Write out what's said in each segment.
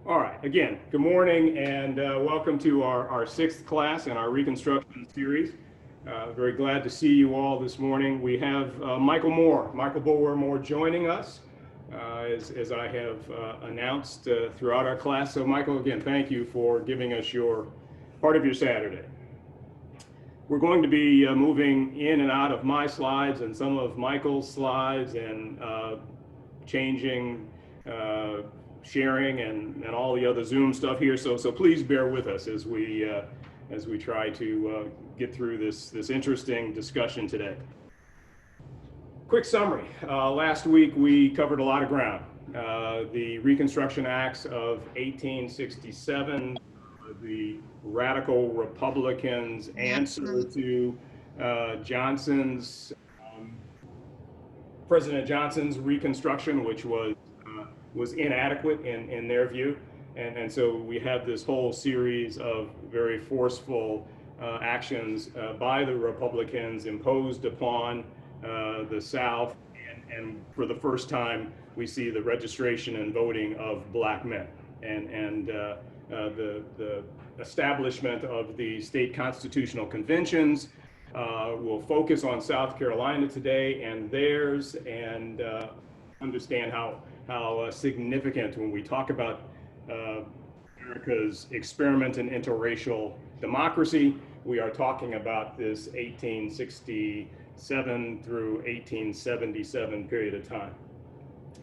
All right, again, good morning and welcome to our sixth class in our Reconstruction series. Very glad to see you all this morning. We have Michael Bulwer Moore joining us as I have announced throughout our class. So Michael, again, thank you for giving us your part of your Saturday. We're going to be moving in and out of my slides and some of Michael's slides and changing sharing and all the other Zoom stuff here. So please bear with us as we try to get through this interesting discussion today. Quick summary. Last week we covered a lot of ground. The Reconstruction Acts of 1867, the radical Republicans' answer to President Johnson's Reconstruction, which was inadequate in their view. And so we have this whole series of very forceful actions by the Republicans imposed upon the South. And for the first time, we see the registration and voting of black men. And the establishment of the state constitutional conventions will focus on South Carolina today and theirs, and understand how significant when we talk about America's experiment in interracial democracy, we are talking about this 1867 through 1877 period of time.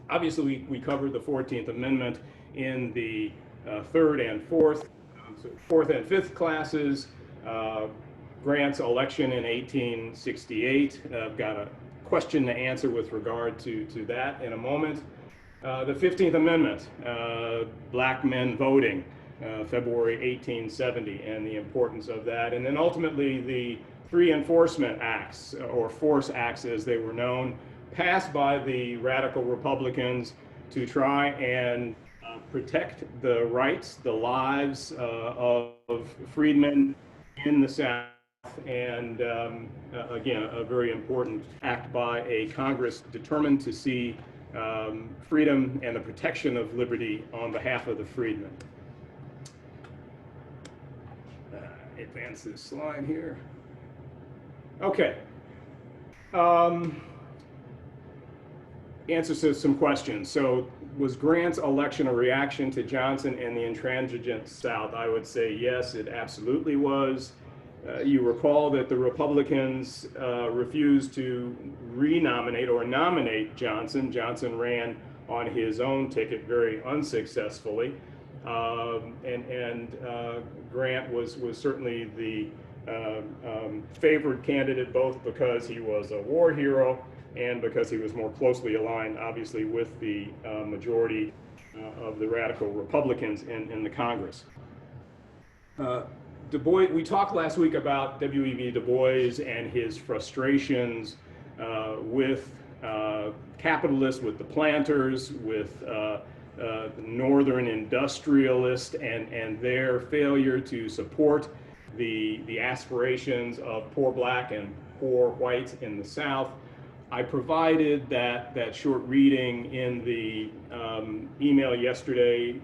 Obviously, we covered the 14th Amendment in the fourth and fifth classes. Grant's election in 1868. I've got a question to answer with regard to that in a moment. The 15th Amendment, black men voting, February 1870, and the importance of that. And then ultimately the three enforcement acts, or force acts as they were known, passed by the radical Republicans to try and protect the rights, the lives of freedmen in the South. And again, a very important act by a Congress determined to see freedom and the protection of liberty on behalf of the freedmen. Advance this slide here. Okay. Answers to some questions. So was Grant's election a reaction to Johnson and the intransigent South? I would say yes, it absolutely was. You recall that the Republicans refused to renominate or nominate Johnson. Johnson ran on his own ticket very unsuccessfully. Grant was certainly the favored candidate, both because he was a war hero and because he was more closely aligned, obviously, with the majority of the radical Republicans in the Congress. Du Bois, we talked last week about W.E.B. Du Bois and his frustrations with capitalists, with the planters, with northern industrialists, and their failure to support the aspirations of poor black and poor whites in the South. I provided that short reading in the email yesterday.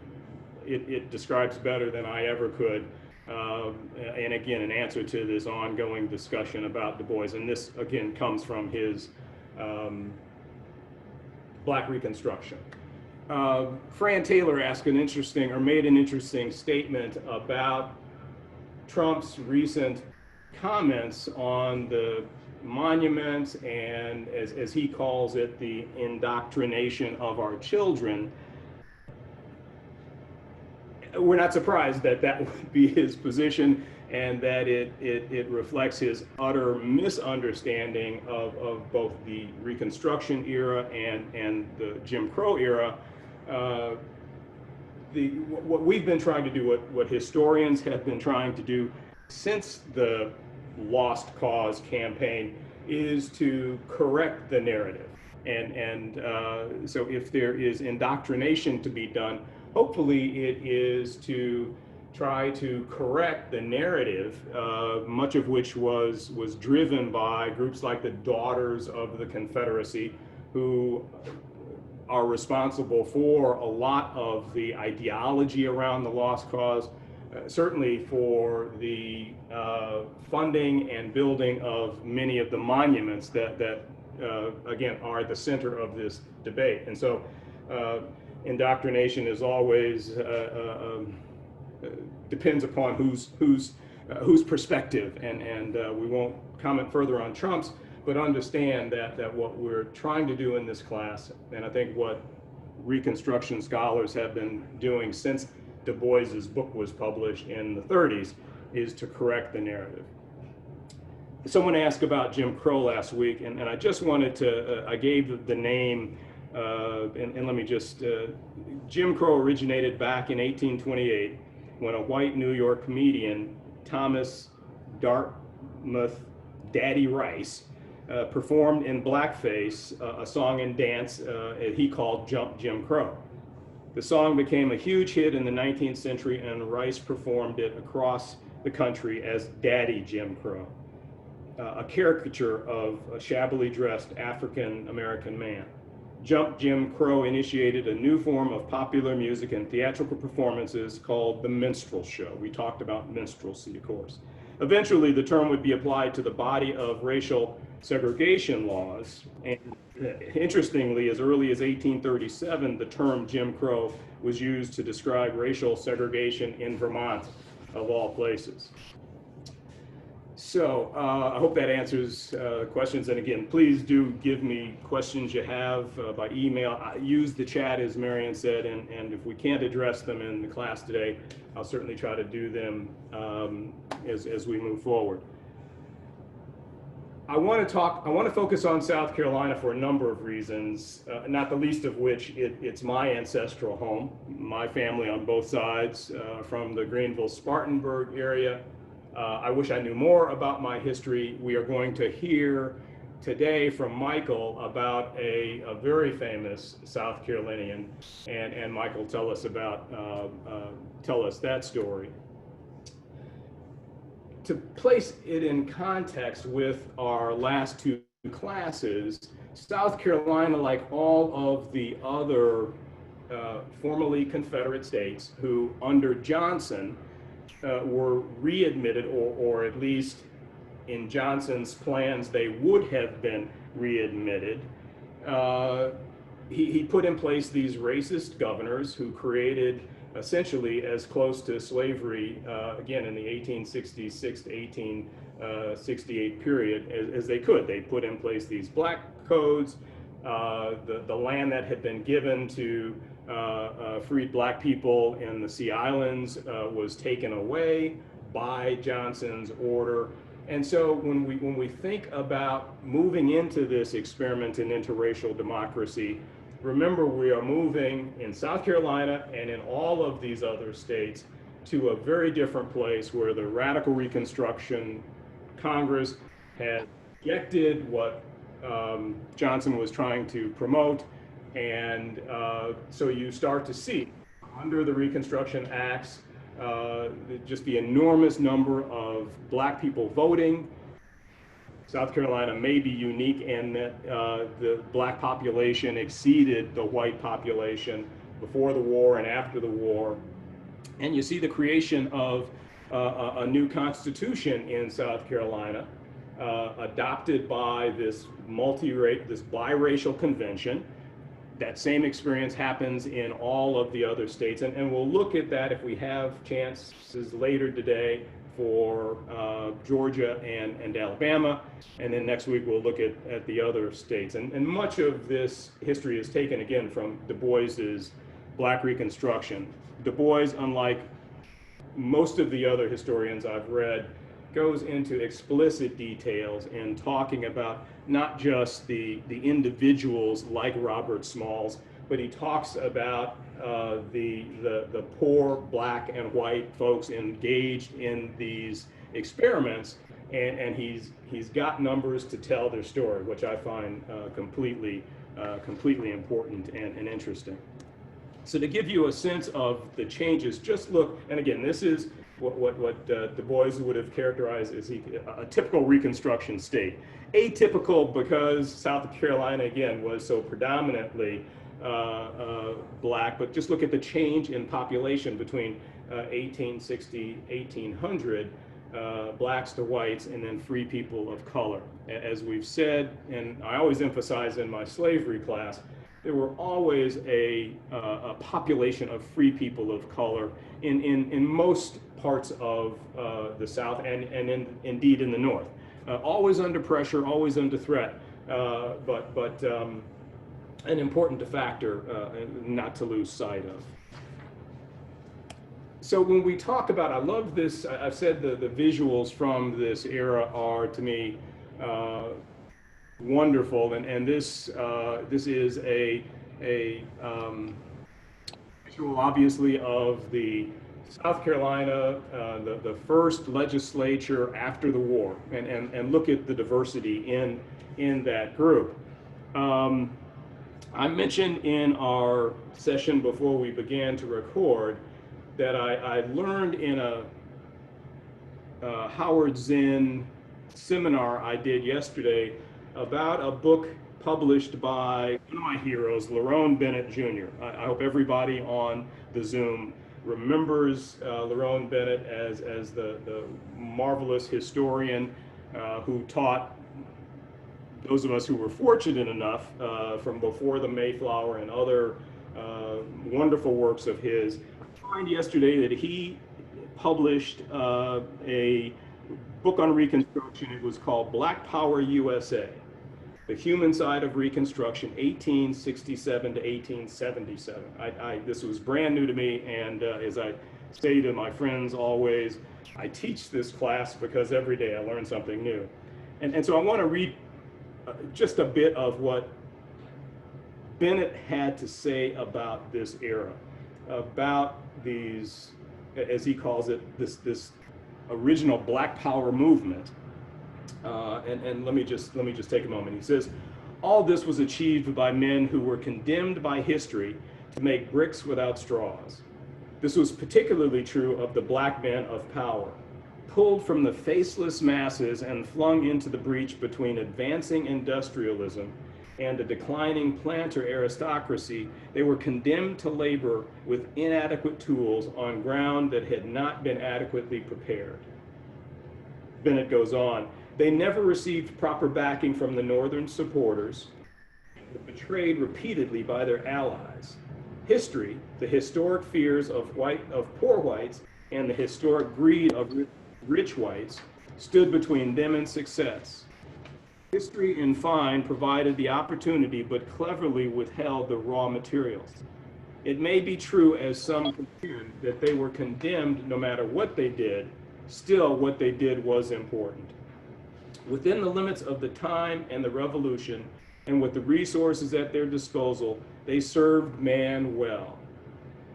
It describes better than I ever could. And again, an answer to this ongoing discussion about Du Bois. And this, again, comes from his Black Reconstruction. Fran Taylor asked made an interesting statement about Trump's recent comments on the monuments and, as he calls it, the indoctrination of our children. We're not surprised that would be his position, and that it reflects his utter misunderstanding of both the Reconstruction era and the Jim Crow era. What we've been trying to do, what historians have been trying to do since the Lost Cause campaign, is to correct the narrative. So if there is indoctrination to be done, hopefully it is to try to correct the narrative, much of which was driven by groups like the Daughters of the Confederacy, who are responsible for a lot of the ideology around the lost cause, certainly for the funding and building of many of the monuments that again, are at the center of this debate. And so indoctrination is always depends upon whose perspective, and we won't comment further on Trump's, but understand that what we're trying to do in this class, and I think what Reconstruction scholars have been doing since Du Bois's book was published in the 30s, is to correct the narrative. Someone asked about Jim Crow last week, and I just wanted to, I gave the name, and let me just, Jim Crow originated back in 1828 when a white New York comedian, Thomas Dartmouth Daddy Rice, performed in blackface a song and dance he called Jump Jim Crow. The song became a huge hit in the 19th century, and Rice performed it across the country as Daddy Jim Crow, a caricature of a shabbily dressed African American man. Jump Jim Crow initiated a new form of popular music and theatrical performances called the minstrel show. We talked about minstrelsy, of course. Eventually, the term would be applied to the body of racial segregation laws. And interestingly, as early as 1837, the term Jim Crow was used to describe racial segregation in Vermont, of all places. So I hope that answers questions. And again, please do give me questions you have by email. Use the chat, as Marion said, and if we can't address them in the class today, I'll certainly try to do them as we move forward. I want to focus on South Carolina for a number of reasons, not the least of which it's my ancestral home. My family on both sides from the Greenville-Spartanburg area. I wish I knew more about my history. We are going to hear today from Michael about a very famous South Carolinian, and Michael tell us that story. To place it in context with our last two classes, South Carolina, like all of the other formerly Confederate states who under Johnson were readmitted, or at least in Johnson's plans they would have been readmitted, he put in place these racist governors who created essentially as close to slavery, again in the 1866 to 1868 period as they could. They put in place these black codes. The land that had been given to freed black people in the Sea Islands was taken away by Johnson's order. And so when we think about moving into this experiment in interracial democracy, remember we are moving in South Carolina and in all of these other states to a very different place where the radical Reconstruction Congress had rejected what Johnson was trying to promote. And so you start to see under the Reconstruction Acts just the enormous number of black people voting. South Carolina may be unique in that the black population exceeded the white population before the war and after the war. And you see the creation of a new constitution in South Carolina, adopted by this biracial convention. That same experience happens in all of the other states, and we'll look at that if we have chances later today for Georgia and Alabama, and then next week we'll look at the other states. And much of this history is taken again from Du Bois's Black Reconstruction. Du Bois, unlike most of the other historians I've read, goes into explicit details in talking about not just the individuals like Robert Smalls, but he talks about the poor black and white folks engaged in these experiments, and he's got numbers to tell their story, which I find completely important and interesting. So to give you a sense of the changes, just look, and again, this is what Du Bois would have characterized as a typical Reconstruction state. Atypical because South Carolina, again, was so predominantly black, but just look at the change in population between 1860, 1800, blacks to whites, and then free people of color. As we've said, and I always emphasize in my slavery class, there were always a population of free people of color in most parts of the South and indeed in the North. Always under pressure, always under threat, but an important factor not to lose sight of. So when we talk about, I love this, I've said the visuals from this era are, to me, wonderful, and this is a visual, obviously, of the South Carolina, the first legislature after the war, and look at the diversity in that group. I mentioned in our session before we began to record that I learned in a Howard Zinn seminar I did yesterday about a book published by one of my heroes, Lerone Bennett Jr. I hope everybody on the Zoom remembers Lerone Bennett as the marvelous historian who taught those of us who were fortunate enough from before the Mayflower and other wonderful works of his. I find yesterday that he published a book on Reconstruction. It was called Black Power USA, The Human Side of Reconstruction, 1867 to 1877. This was brand new to me, and as I say to my friends always, I teach this class because every day I learn something new. And so I want to read just a bit of what Bennett had to say about this era, about these, as he calls it, this original Black Power movement. And let me just take a moment. He says, all this was achieved by men who were condemned by history to make bricks without straws. This was particularly true of the black men of power. Pulled from the faceless masses and flung into the breach between advancing industrialism and a declining planter aristocracy, they were condemned to labor with inadequate tools on ground that had not been adequately prepared. Bennett goes on, they never received proper backing from the Northern supporters, were betrayed repeatedly by their allies. History, the historic fears of poor whites and the historic greed of rich whites stood between them and success. History, in fine, provided the opportunity but cleverly withheld the raw materials. It may be true, as some contend, that they were condemned no matter what they did, still what they did was important. Within the limits of the time and the revolution, and with the resources at their disposal, they served man well.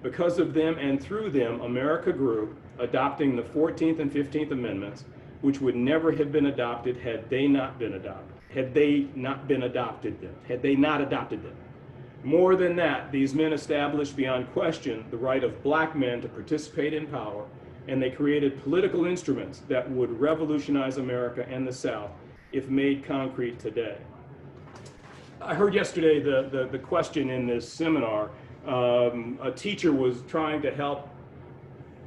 Because of them and through them, America grew, adopting the 14th and 15th Amendments, which would never have been adopted had they not been adopted, had they not adopted them. More than that, these men established beyond question the right of black men to participate in power, and they created political instruments that would revolutionize America and the South if made concrete today. I heard yesterday the question in this seminar. A teacher was trying to help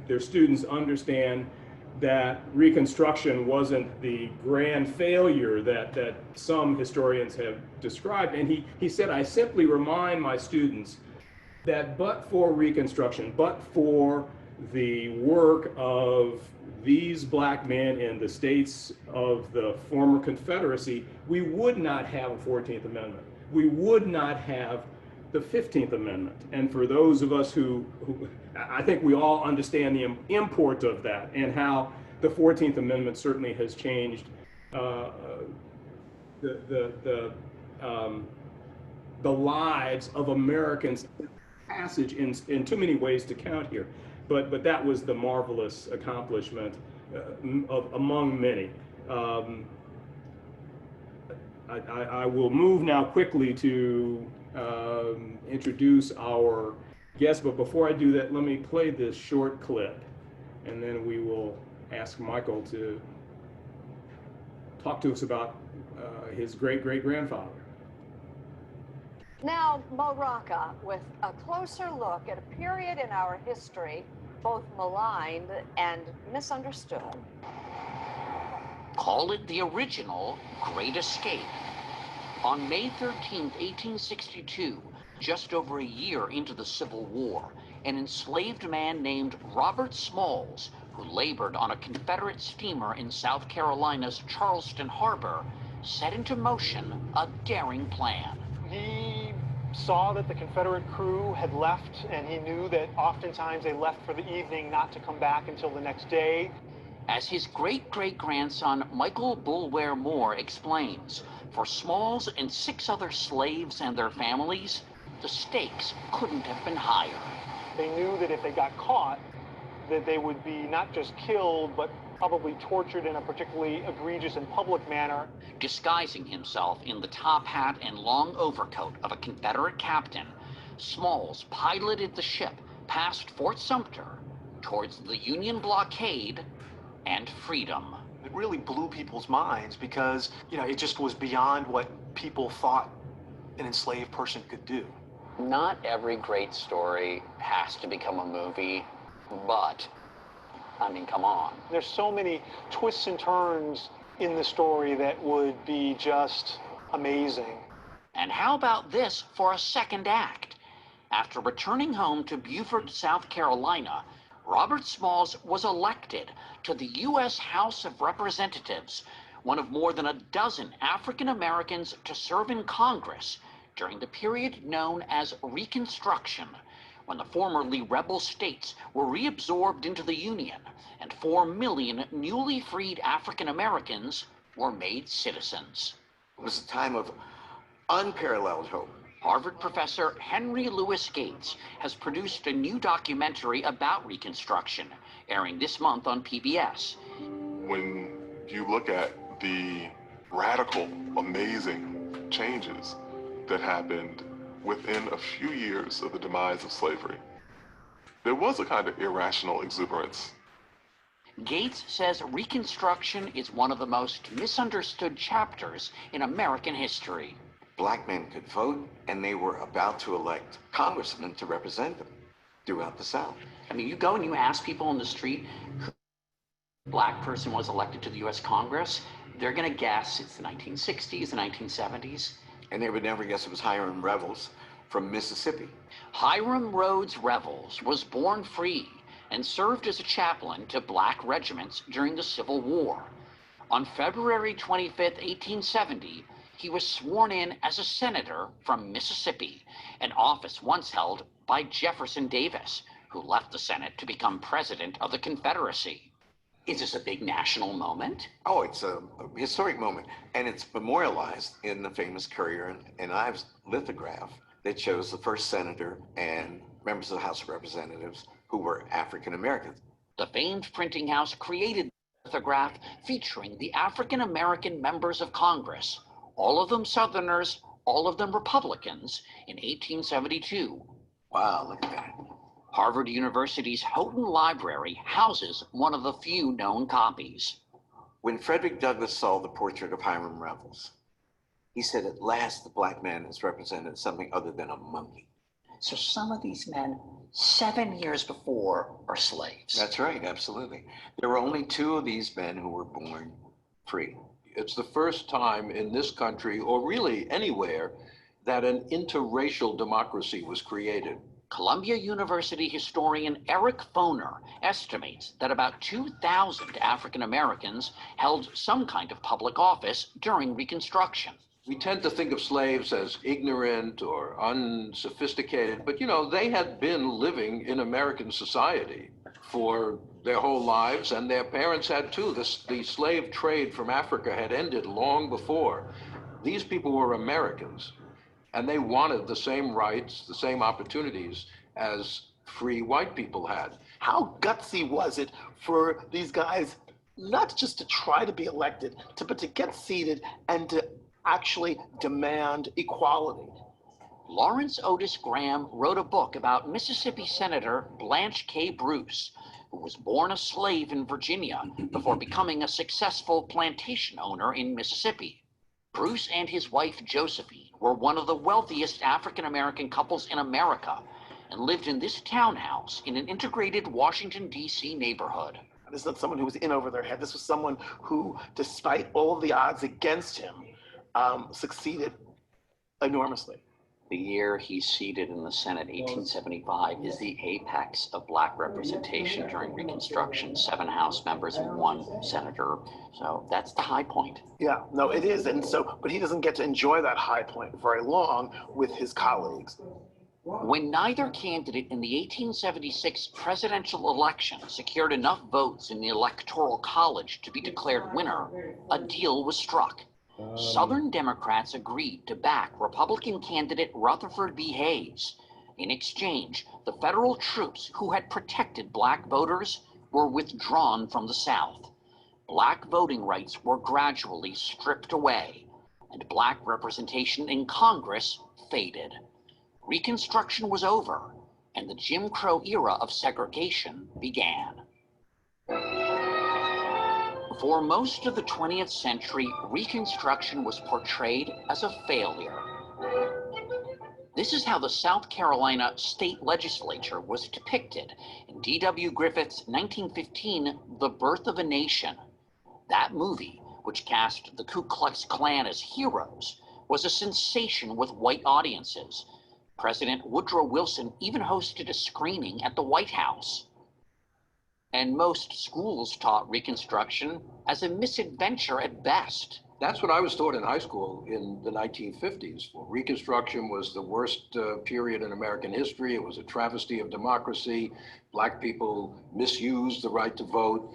their students understand that Reconstruction wasn't the grand failure that some historians have described. And he said, I simply remind my students that but for Reconstruction, but for the work of these black men in the states of the former Confederacy, we would not have a 14th Amendment. We would not have the 15th Amendment. And for those of us who I think we all understand the import of that and how the 14th Amendment certainly has changed the lives of Americans. Passage in too many ways to count here, but that was the marvelous accomplishment among many. I will move now quickly to introduce our guest, but before I do that, let me play this short clip, and then we will ask Michael to talk to us about his great-great-grandfather. Now, Morocco, with a closer look at a period in our history both maligned and misunderstood. Call it the original Great Escape. On May 13, 1862, just over a year into the Civil War, an enslaved man named Robert Smalls, who labored on a Confederate steamer in South Carolina's Charleston Harbor, set into motion a daring plan. He saw that the Confederate crew had left, and he knew that oftentimes they left for the evening, not to come back until the next day. As his great-great-grandson Michael Bulwer Moore explains, for Smalls and 6 other slaves and their families, the stakes couldn't have been higher. They knew that if they got caught, that they would be not just killed, but probably tortured in a particularly egregious and public manner. Disguising himself in the top hat and long overcoat of a Confederate captain, Smalls piloted the ship past Fort Sumter towards the Union blockade and freedom. It really blew people's minds because, it just was beyond what people thought an enslaved person could do. Not every great story has to become a movie, but, I mean, come on. There's so many twists and turns in the story that would be just amazing. And how about this for a second act? After returning home to Beaufort, South Carolina, Robert Smalls was elected to the U.S. House of Representatives, one of more than a dozen African Americans to serve in Congress during the period known as Reconstruction, when the formerly rebel states were reabsorbed into the Union and 4 million newly freed African Americans were made citizens. It was a time of unparalleled hope. Harvard professor Henry Louis Gates has produced a new documentary about Reconstruction, airing this month on PBS. When you look at the radical, amazing changes that happened within a few years of the demise of slavery, there was a kind of irrational exuberance. Gates says Reconstruction is one of the most misunderstood chapters in American history. Black men could vote, and they were about to elect congressmen to represent them throughout the South. I mean, you go and you ask people on the street who a black person was elected to the U.S. Congress, they're going to guess it's the 1960s, the 1970s. And they would never guess it was Hiram Revels from Mississippi. Hiram Rhodes Revels was born free and served as a chaplain to black regiments during the Civil War. On February 25, 1870, he was sworn in as a senator from Mississippi, an office once held by Jefferson Davis, who left the Senate to become president of the Confederacy. Is this a big national moment? Oh, it's a historic moment, and it's memorialized in the famous Currier and Ives lithograph that shows the first senator and members of the House of Representatives who were African Americans. The famed printing house created the lithograph featuring the African American members of Congress, all of them Southerners, all of them Republicans, in 1872. Wow, look at that. Harvard University's Houghton Library houses one of the few known copies. When Frederick Douglass saw the portrait of Hiram Revels, he said, at last the black man is represented as something other than a monkey. So some of these men, 7 years before, are slaves. That's right, absolutely. There were only 2 of these men who were born free. It's the first time in this country, or really anywhere, that an interracial democracy was created. Columbia University historian Eric Foner estimates that about 2,000 African Americans held some kind of public office during Reconstruction. We tend to think of slaves as ignorant or unsophisticated, but they had been living in American society for their whole lives, and their parents had too. The slave trade from Africa had ended long before. These people were Americans, and they wanted the same rights, the same opportunities as free white people had. How gutsy was it for these guys not just to try to be elected, but to get seated and to actually demand equality? Lawrence Otis Graham wrote a book about Mississippi Senator Blanche K. Bruce, who was born a slave in Virginia before becoming a successful plantation owner in Mississippi. Bruce and his wife Josephine were one of the wealthiest African-American couples in America and lived in this townhouse in an integrated Washington, D.C. neighborhood. This is not someone who was in over their head. This was someone who, despite all of the odds against him, succeeded enormously. The year he's seated in the Senate, 1875, is the apex of black representation during Reconstruction. 7 House members and 1 senator. So that's the high point. Yeah, no, it is. And so, but he doesn't get to enjoy that high point very long with his colleagues. When neither candidate in the 1876 presidential election secured enough votes in the Electoral College to be declared winner, a deal was struck. Southern Democrats agreed to back Republican candidate Rutherford B. Hayes. In exchange, the federal troops who had protected black voters were withdrawn from the South. Black voting rights were gradually stripped away, and black representation in Congress faded. Reconstruction was over, and the Jim Crow era of segregation began. For most of the 20th century, Reconstruction was portrayed as a failure. This is how the South Carolina state legislature was depicted in D.W. Griffith's 1915 The Birth of a Nation. That movie, which cast the Ku Klux Klan as heroes, was a sensation with white audiences. President Woodrow Wilson even hosted a screening at the White House. And most schools taught Reconstruction as a misadventure at best. That's what I was taught in high school in the 1950s. Reconstruction was the worst period in American history. It was a travesty of democracy. Black people misused the right to vote,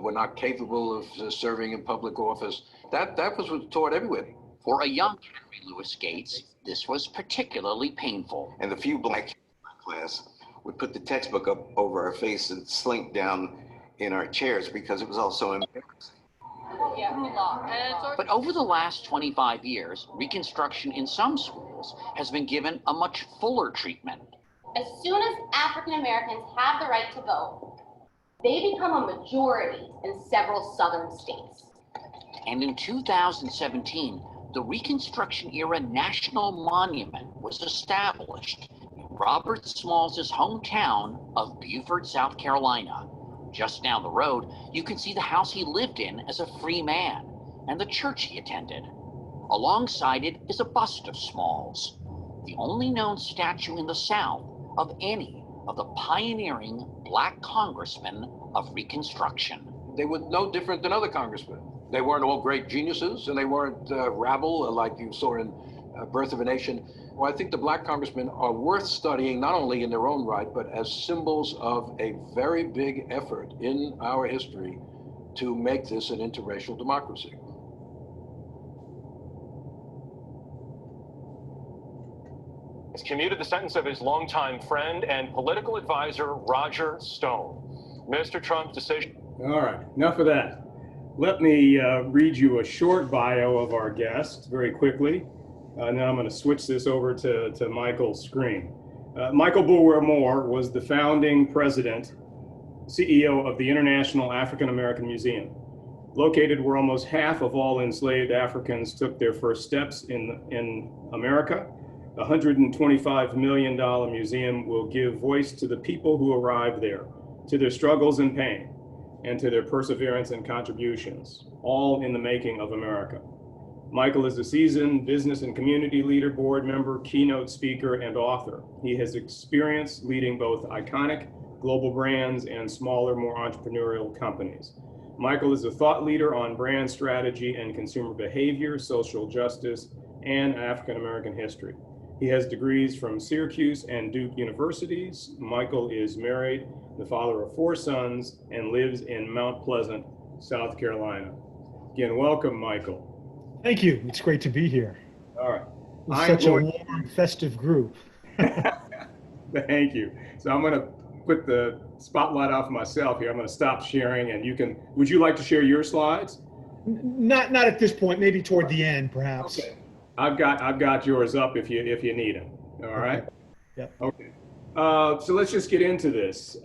were not capable of serving in public office. That was taught everywhere. For a young Henry Louis Gates, this was particularly painful. And the few black kids in my class would put the textbook up over our face and slink down in our chairs because it was all so embarrassing. But over the last 25 years, Reconstruction in some schools has been given a much fuller treatment. As soon as African Americans have the right to vote, they become a majority in several southern states. And in 2017, the Reconstruction era National Monument was established in Robert Smalls' hometown of Beaufort, South Carolina. Just down the road, you can see the house he lived in as a free man and the church he attended. Alongside it is a bust of Smalls, the only known statue in the South of any of the pioneering black congressmen of Reconstruction. They were no different than other congressmen. They weren't all great geniuses, and they weren't rabble like you saw in Birth of a Nation. Well, I think the black congressmen are worth studying, not only in their own right, but as symbols of a very big effort in our history to make this an interracial democracy. He's commuted the sentence of his longtime friend and political advisor, Roger Stone. Mr. Trump's decision. All right, enough of that. Let me read you a short bio of our guest very quickly. Now I'm going to switch this over to Michael's screen. Michael Bulwer Moore was the founding president, CEO of the International African American Museum. Located where almost half of all enslaved Africans took their first steps in America, the $125 million museum will give voice to the people who arrived there, to their struggles and pain, and to their perseverance and contributions, all in the making of America. Michael is a seasoned business and community leader, board member, keynote speaker, and author. He has experience leading both iconic global brands and smaller, more entrepreneurial companies. Michael is a thought leader on brand strategy and consumer behavior, social justice, and African American history. He has degrees from Syracuse and Duke universities. Michael is married, the father of 4 sons, and lives in Mount Pleasant, South Carolina. Again, welcome, Michael. Thank you. It's great to be here. All right. It's such a warm, festive group. Thank you. So I'm going to put the spotlight off myself here. I'm going to stop sharing, and would you like to share your slides? Not at this point, maybe toward the end, perhaps. Okay. I've got yours up if you need them. All right. Yeah. Okay. So let's just get into this.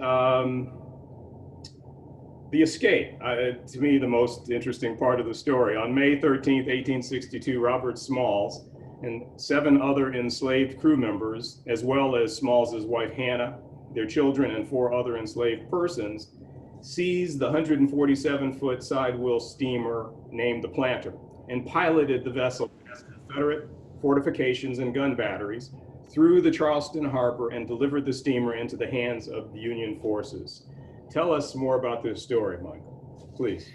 The escape, to me, the most interesting part of the story. On May 13th, 1862, Robert Smalls and 7 other enslaved crew members, as well as Smalls's wife Hannah, their children, and 4 other enslaved persons, seized the 147-foot side-wheel steamer named the Planter and piloted the vessel past Confederate fortifications and gun batteries through the Charleston harbor and delivered the steamer into the hands of the Union forces. Tell us more about this story, Michael, please.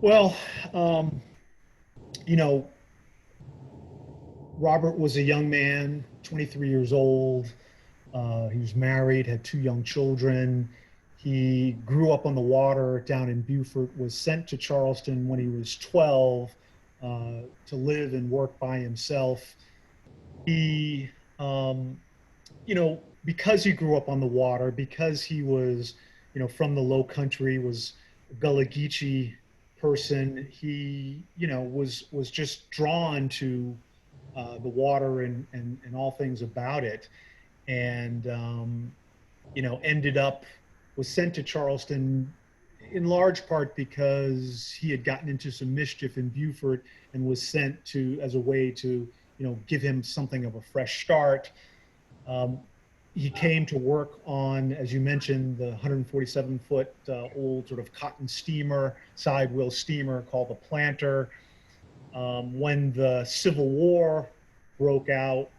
Well, you know, Robert was a young man, 23 years old. He was married, had 2 young children. He grew up on the water down in Beaufort, was sent to Charleston when he was 12 to live and work by himself. He, you know, because he grew up on the water, because he was, you know, from the low country, was a Gullah Geechee person, he, you know, was just drawn to the water and all things about it. And, you know, was sent to Charleston in large part because he had gotten into some mischief in Beaufort and was sent to as a way to, you know, give him something of a fresh start. He came to work on, as you mentioned, the 147-foot old sort of cotton steamer, side-wheel steamer called the Planter. When the Civil War broke out,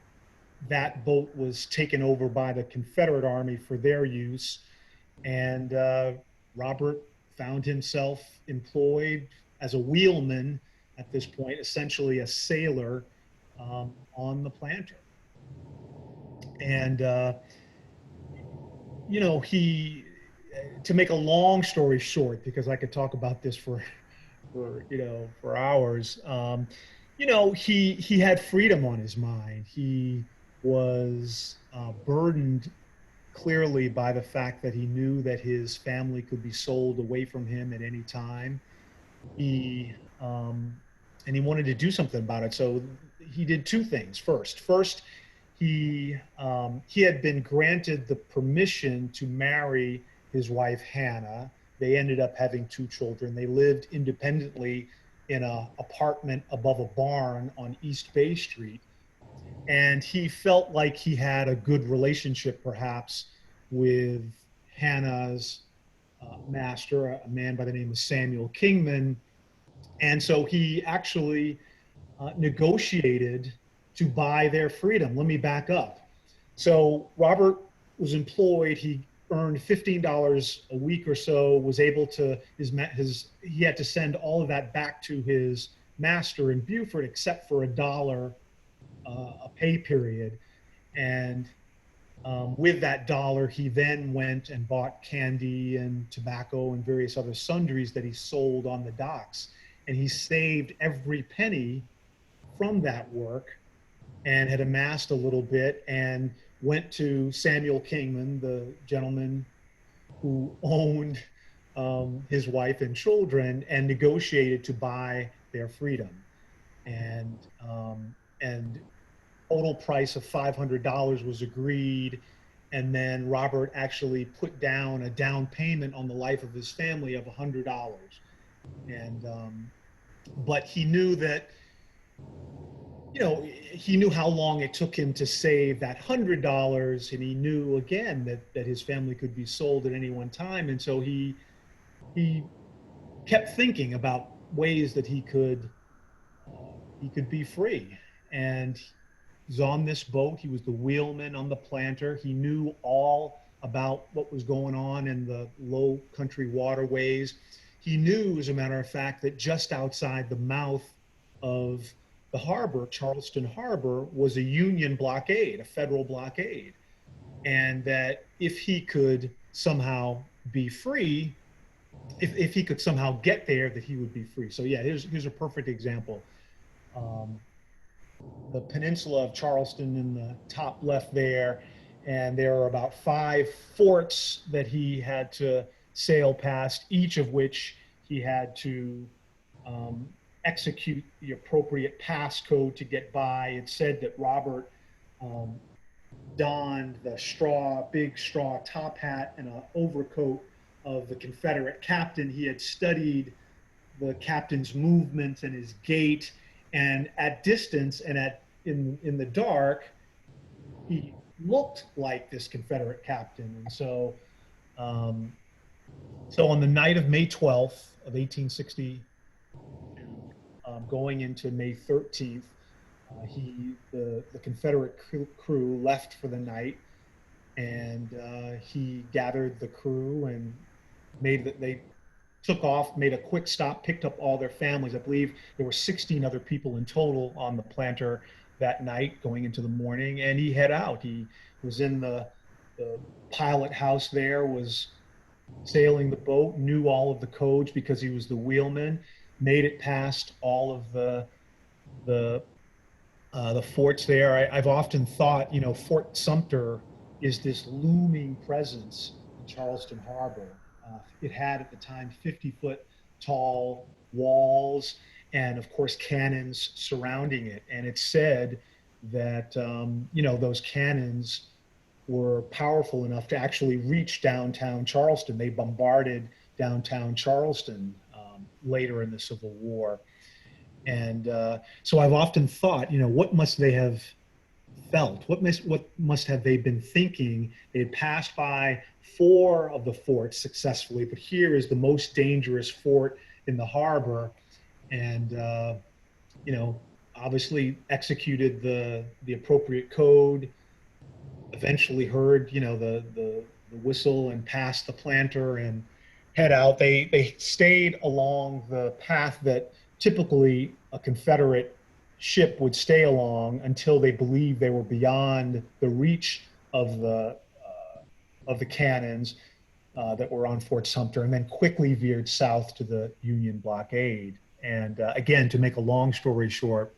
that boat was taken over by the Confederate Army for their use. And Robert found himself employed as a wheelman at this point, essentially a sailor on the Planter. And, you know, to make a long story short, because I could talk about this for you know, for hours, you know, he had freedom on his mind. He was burdened clearly by the fact that he knew that his family could be sold away from him at any time. And he wanted to do something about it. So he did 2 things. First, he had been granted the permission to marry his wife Hannah. They ended up having 2 children. They lived independently in an apartment above a barn on East Bay Street. And he felt like he had a good relationship, perhaps, with Hannah's master, a man by the name of Samuel Kingman. And so he actually negotiated to buy their freedom. Let me back up. So Robert was employed. He earned $15 a week or so, was able to, he had to send all of that back to his master in Beaufort, except for $1 a pay period. And with that $1, he then went and bought candy and tobacco and various other sundries that he sold on the docks. And he saved every penny from that work and had amassed a little bit and went to Samuel Kingman, the gentleman who owned his wife and children, and negotiated to buy their freedom. And total price of $500 was agreed. And then Robert actually put down a down payment on the life of his family of $100. And, but he knew that, you know, he knew how long it took him to save that $100, and he knew again that his family could be sold at any one time. And so he kept thinking about ways that he could be free. And he was on this boat. He was the wheelman on the Planter. He knew all about what was going on in the low country waterways. He knew, as a matter of fact, that just outside the mouth of the harbor, Charleston Harbor, was a Union blockade, a federal blockade. And that if he could somehow be free, if he could somehow get there, that he would be free. So yeah, here's a perfect example. The peninsula of Charleston in the top left there, and there are about 5 forts that he had to sail past, each of which he had to execute the appropriate passcode to get by. It said that Robert donned the big straw top hat and an overcoat of the Confederate captain. He had studied the captain's movements and his gait, and at distance and at in the dark, he looked like this Confederate captain. And so, so on the night of May 12th of 1862, going into May 13th, the Confederate crew left for the night, and he gathered the crew and they took off, made a quick stop, picked up all their families. I believe there were 16 other people in total on the planter that night going into the morning, and he head out. He was in the pilot house there, was sailing the boat, knew all of the codes because he was the wheelman, made it past all of the the forts there. I've often thought, you know, Fort Sumter is this looming presence in Charleston Harbor. It had at the time 50-foot tall walls and, of course, cannons surrounding it. And it's said that, you know, those cannons were powerful enough to actually reach downtown Charleston. They bombarded downtown Charleston later in the Civil War. And so I've often thought, you know, what must they have felt? What must have they been thinking? They had passed by 4 of the forts successfully, but here is the most dangerous fort in the harbor, and you know, obviously executed the appropriate code. Eventually heard, you know, the whistle and passed the planter and head out. They stayed along the path that typically a Confederate ship would stay along until they believed they were beyond the reach of the cannons that were on Fort Sumter, and then quickly veered south to the Union blockade. And again, to make a long story short,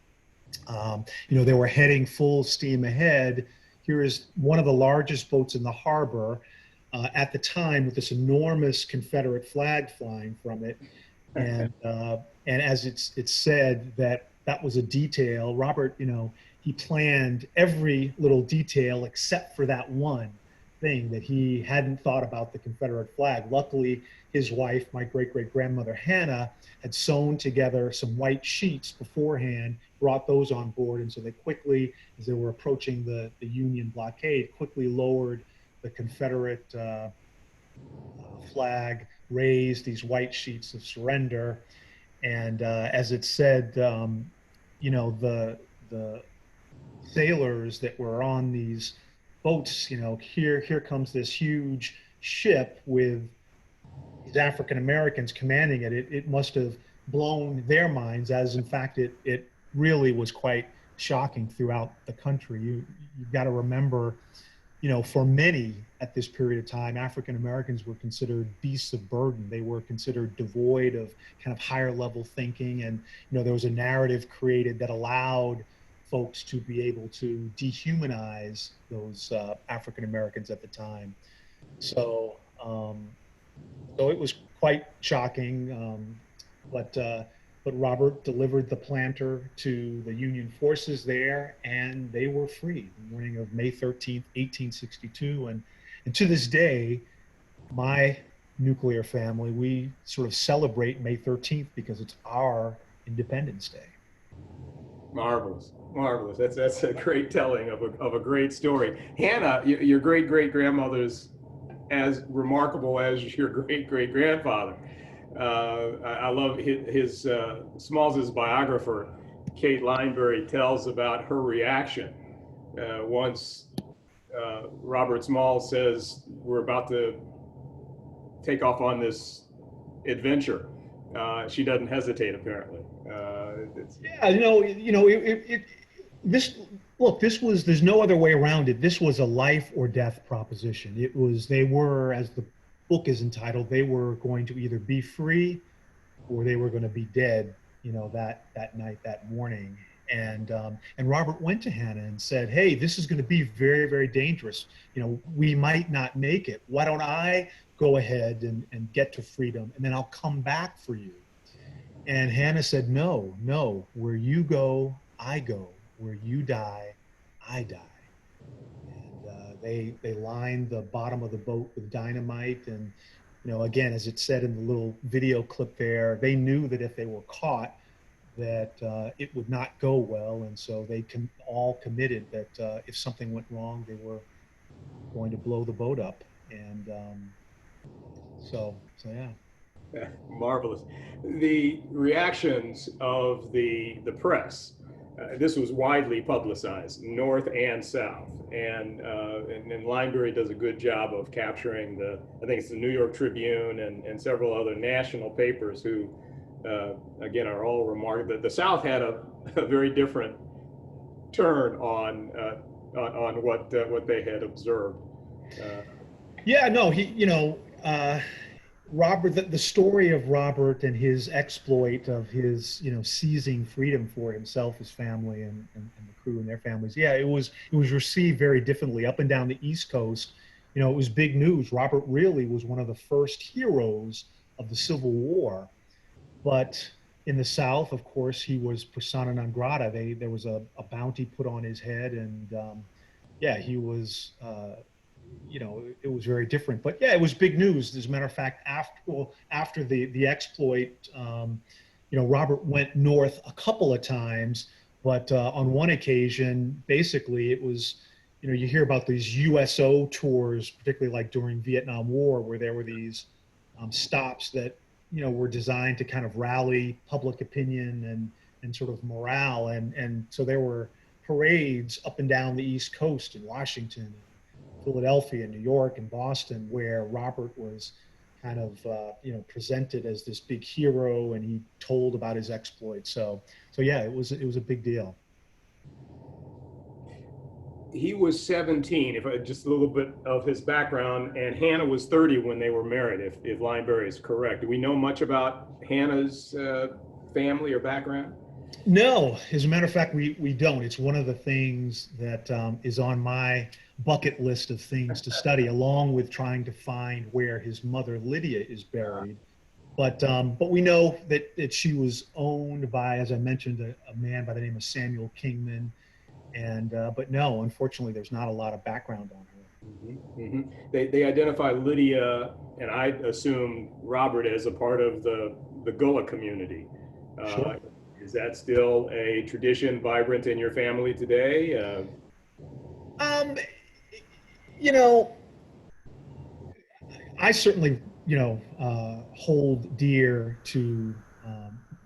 you know, they were heading full steam ahead. Here is one of the largest boats in the harbor at the time, with this enormous Confederate flag flying from it. And as it's said that was a detail. Robert, you know, he planned every little detail except for that one thing, that he hadn't thought about the Confederate flag. Luckily, his wife, my great-great-grandmother Hannah, had sewn together some white sheets beforehand, brought those on board, and so they quickly, as they were approaching the Union blockade, quickly lowered the Confederate flag, raised these white sheets of surrender. And as it said, you know, the sailors that were on these boats, you know, here comes this huge ship with these African Americans commanding it. It must have blown their minds, as in fact it really was quite shocking throughout the country. You've got to remember, you know, for many at this period of time, African Americans were considered beasts of burden. They were considered devoid of kind of higher level thinking. And, you know, there was a narrative created that allowed folks to be able to dehumanize those African Americans at the time. So, so it was quite shocking. But Robert delivered the planter to the Union forces there, and they were free the morning of May 13th, 1862. And to this day, my nuclear family, we sort of celebrate May 13th because it's our Independence Day. Marvelous, marvelous. That's a great telling of a great story. Hannah, your great-great-grandmother's as remarkable as your great-great-grandfather. I love his Smalls's biographer, Kate Lineberry, tells about her reaction once Robert Smalls says, "We're about to take off on this adventure." She doesn't hesitate, apparently. Yeah, there's no other way around it. This was a life or death proposition. They were, as the book is entitled, they were going to either be free or they were going to be dead, you know, that night, that morning. And Robert went to Hannah and said, "Hey, this is going to be very, very dangerous. You know, we might not make it. Why don't I go ahead and get to freedom, and then I'll come back for you?" And Hannah said, no, where you go, I go. Where you die, I die. And they lined the bottom of the boat with dynamite. And, you know, again, as it said in the little video clip there, they knew that if they were caught, that it would not go well, and so they all committed that if something went wrong, they were going to blow the boat up. And so yeah. Yeah, marvelous. The reactions of the press. This was widely publicized, North and South, and Lineberry does a good job of capturing I think it's the New York Tribune and several other national papers who, again, are all remarkable. The South had a very different turn on what they had observed. Yeah, no, Robert, the story of Robert and his exploit of his, seizing freedom for himself, his family, and the crew and their families. Yeah, it was received very differently up and down the East Coast. It was big news. Robert really was one of the first heroes of the Civil War, but in the South, of course, he was persona non grata. There was a bounty put on his head, and yeah, he was. It was very different. But yeah, it was big news. As a matter of fact, after the exploit, Robert went north a couple of times, but on one occasion, basically, it was, you hear about these USO tours, particularly like during Vietnam War, where there were these stops that were designed to kind of rally public opinion and sort of morale, and so there were parades up and down the East Coast in Washington, Philadelphia, New York, and Boston, where Robert was kind of presented as this big hero, and he told about his exploits. So yeah, it was a big deal. He was 17, just a little bit of his background, and Hannah was 30 when they were married, if Lineberry is correct. Do we know much about Hannah's family or background? No, as a matter of fact, we don't. It's one of the things that is on my bucket list of things to study, along with trying to find where his mother Lydia is buried. But we know that she was owned by, as I mentioned, a man by the name of Samuel Kingman. And but no, unfortunately, there's not a lot of background on her. Mm-hmm, mm-hmm. They identify Lydia, and I assume Robert, as a part of the Gullah community. Sure. Is that still a tradition vibrant in your family today? I certainly, hold dear to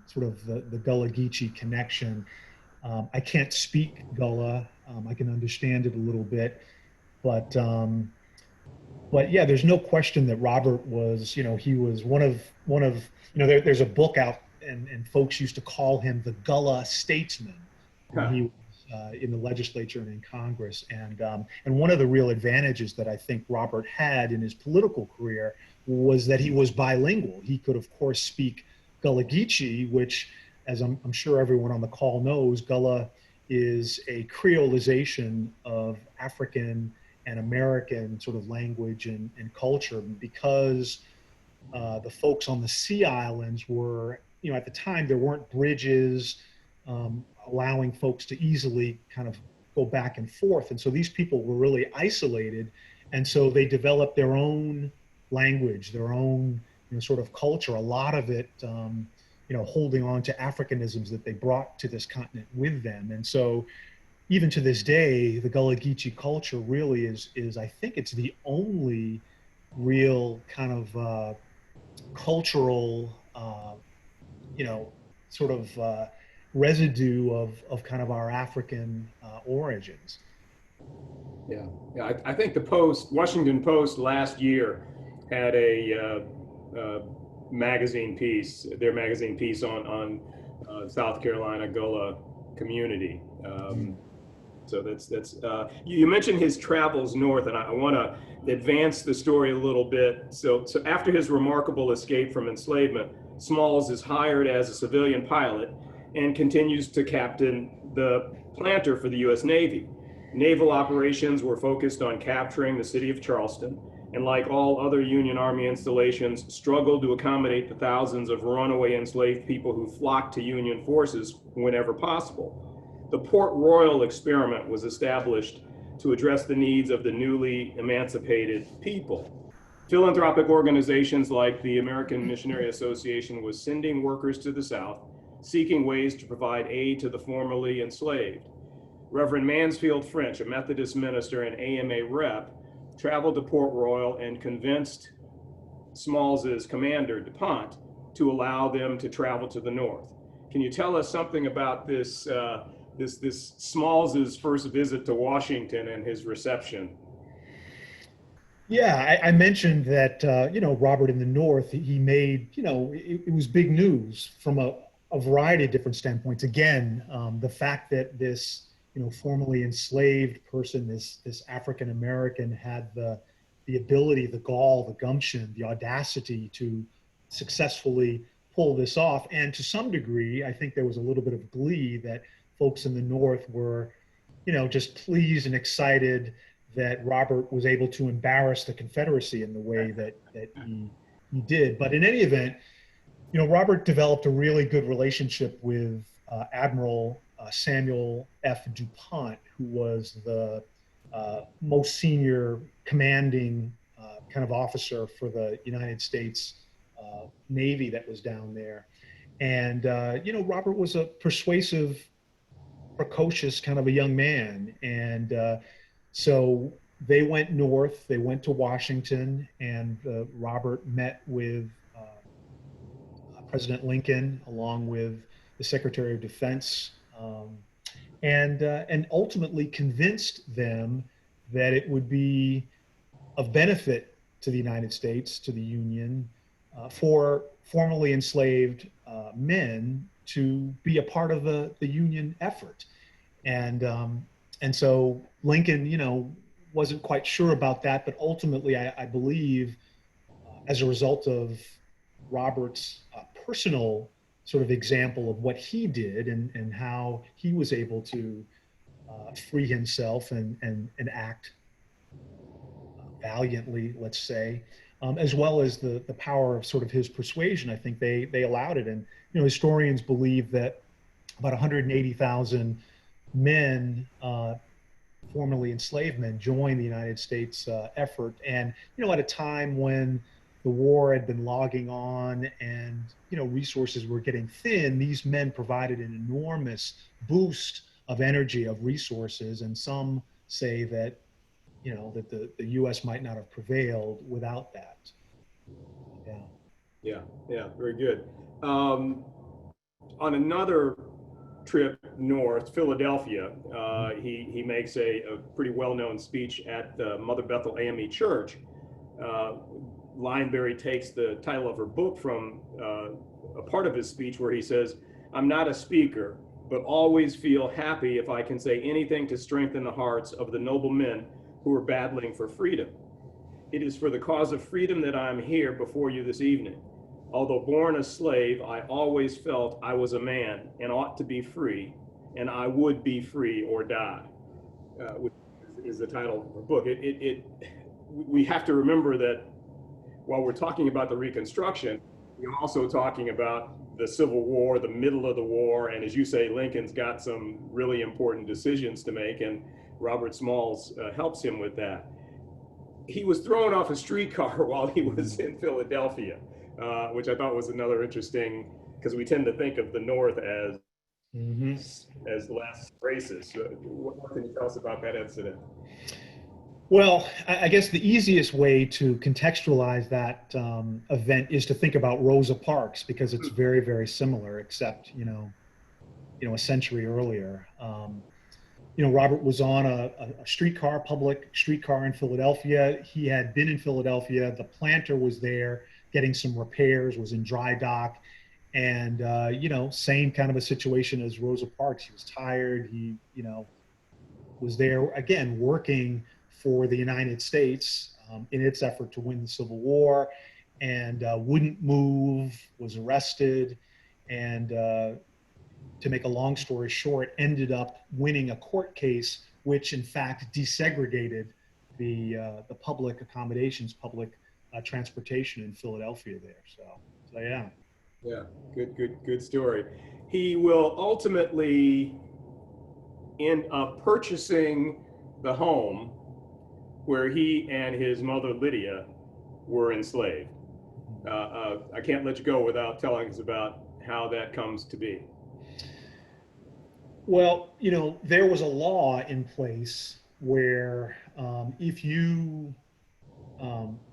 sort of the Gullah Geechee connection. I can't speak Gullah. I can understand it a little bit, but yeah, there's no question that Robert was, he was one of, there's a book out, and folks used to call him the Gullah statesman when he was in the legislature and in Congress. And one of the real advantages that I think Robert had in his political career was that he was bilingual. He could, of course, speak Gullah Geechee, which, as I'm sure everyone on the call knows, Gullah is a creolization of African and American sort of language and culture, because the folks on the Sea Islands were, at the time, there weren't bridges allowing folks to easily kind of go back and forth. And so these people were really isolated. And so they developed their own language, their own sort of culture, a lot of it, holding on to Africanisms that they brought to this continent with them. And so even to this day, the Gullah Geechee culture really is I think it's the only real kind of cultural, sort of residue of kind of our African origins. Yeah, I think the Washington Post last year had a magazine piece, their magazine piece on South Carolina Gullah community. So that's you mentioned his travels north, and I want to advance the story a little bit. So after his remarkable escape from enslavement, Smalls is hired as a civilian pilot and continues to captain the Planter for the U.S. Navy. Naval operations were focused on capturing the city of Charleston, and like all other Union Army installations, struggled to accommodate the thousands of runaway enslaved people who flocked to Union forces whenever possible. The Port Royal experiment was established to address the needs of the newly emancipated people. Philanthropic organizations like the American Missionary Association was sending workers to the South seeking ways to provide aid to the formerly enslaved. Reverend Mansfield French, a Methodist minister and AMA rep, traveled to Port Royal and convinced Smalls's commander, DuPont, to allow them to travel to the north. Can you tell us something about this Smalls's first visit to Washington and his reception? Yeah, I mentioned that, Robert in the North, he made, it was big news from a variety of different standpoints. Again, the fact that this, formerly enslaved person, this African American, had the ability, the gall, the gumption, the audacity to successfully pull this off. And to some degree, I think there was a little bit of glee that folks in the North were, just pleased and excited that Robert was able to embarrass the Confederacy in the way that he did. But in any event, Robert developed a really good relationship with Admiral Samuel F. DuPont, who was the most senior commanding kind of officer for the United States Navy that was down there. And, Robert was a persuasive, precocious kind of a young man. And so they went north, they went to Washington, and Robert met with President Lincoln, along with the Secretary of Defense, and ultimately convinced them that it would be of benefit to the United States, to the Union, for formerly enslaved men to be a part of the Union effort. And so Lincoln, wasn't quite sure about that, but ultimately I believe as a result of Robert's personal sort of example of what he did and how he was able to free himself and act valiantly, let's say, as well as the power of sort of his persuasion. I think they allowed it. And, historians believe that about 180,000 men, formerly enslaved men, joined the United States effort. And, at a time when the war had been logging on and, resources were getting thin, these men provided an enormous boost of energy, of resources. And some say that, that the U.S. might not have prevailed without that. Yeah, very good. On another trip north, Philadelphia, he makes a pretty well-known speech at the Mother Bethel AME Church. Lineberry takes the title of her book from a part of his speech where he says, "I'm not a speaker, but always feel happy if I can say anything to strengthen the hearts of the noble men who are battling for freedom. It is for the cause of freedom that I'm here before you this evening. Although born a slave, I always felt I was a man and ought to be free, and I would be free or die," which is the title of her book. We have to remember that while we're talking about the Reconstruction, we're also talking about the Civil War, the middle of the war, and as you say, Lincoln's got some really important decisions to make, and Robert Smalls helps him with that. He was thrown off a streetcar while he was in Philadelphia, which I thought was another interesting, because we tend to think of the North as less racist. What can you tell us about that incident? Well, I guess the easiest way to contextualize that event is to think about Rosa Parks, because it's very, very similar, except, a century earlier. Robert was on a streetcar, public streetcar in Philadelphia. He had been in Philadelphia. The planter was there getting some repairs, was in dry dock. And, same kind of a situation as Rosa Parks. He was tired. He, was there, again, working for the United States in its effort to win the Civil War, and wouldn't move, was arrested, and to make a long story short, ended up winning a court case, which in fact desegregated the public accommodations, public transportation in Philadelphia there. So yeah. Yeah, good story. He will ultimately end up purchasing the home where he and his mother Lydia were enslaved. I can't let you go without telling us about how that comes to be. Well, there was a law in place where if you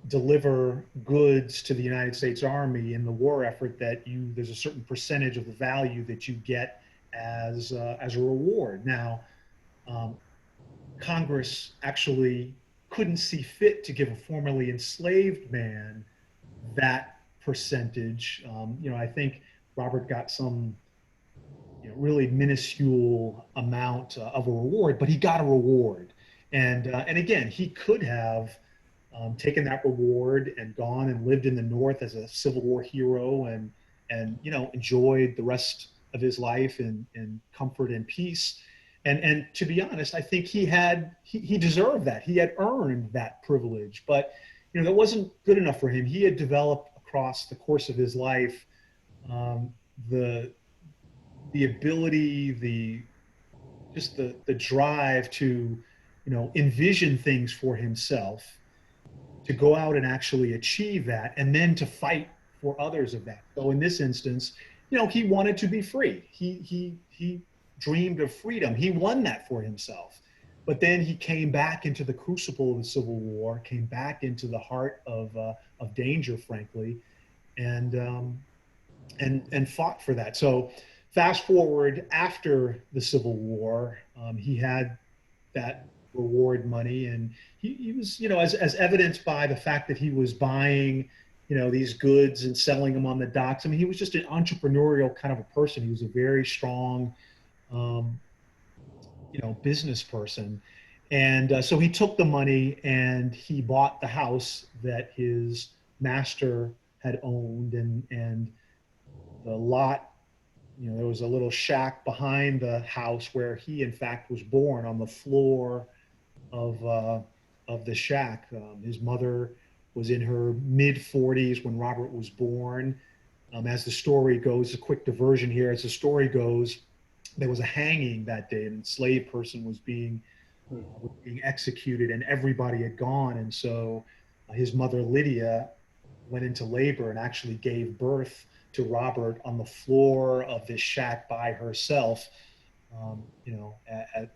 deliver goods to the United States Army in the war effort, that there's a certain percentage of the value that you get as a reward. Now, um, Congress actually couldn't see fit to give a formerly enslaved man that percentage. I think Robert got some really minuscule amount of a reward, but he got a reward. And again, he could have taken that reward and gone and lived in the North as a Civil War hero and enjoyed the rest of his life in comfort and peace. And to be honest, I think he deserved that. He had earned that privilege, but that wasn't good enough for him. He had developed across the course of his life um, the ability, the drive to envision things for himself, to go out and actually achieve that, and then to fight for others of that. So in this instance, he wanted to be free. He dreamed of freedom. He won that for himself. But then he came back into the crucible of the Civil War, came back into the heart of danger, frankly, and fought for that. So fast forward after the Civil War, he had that reward money, and he was, as evidenced by the fact that he was buying, these goods and selling them on the docks. I mean, he was just an entrepreneurial kind of a person. He was a very strong, business person. And so he took the money and he bought the house that his master had owned, and the lot, there was a little shack behind the house where he, in fact, was born, on the floor of the shack. His mother was in her mid 40s when Robert was born. As the story goes, a quick diversion here. As the story goes, there was a hanging that day. An enslaved person was being executed, and everybody had gone. And so his mother Lydia went into labor and actually gave birth to Robert on the floor of this shack by herself, at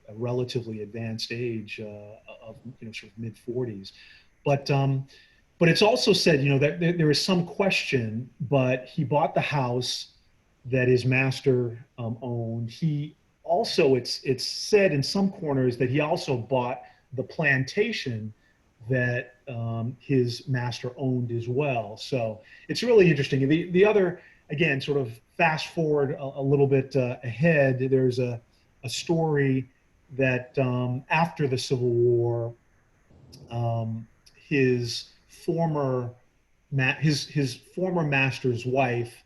a relatively advanced age of sort of mid 40s. But it's also said, that there is some question, but he bought the house that his master owned. He also, it's said in some corners that he also bought the plantation that his master owned as well. So it's really interesting. The other, again, sort of fast forward a little bit ahead, there's a story that after the Civil War, his former master's wife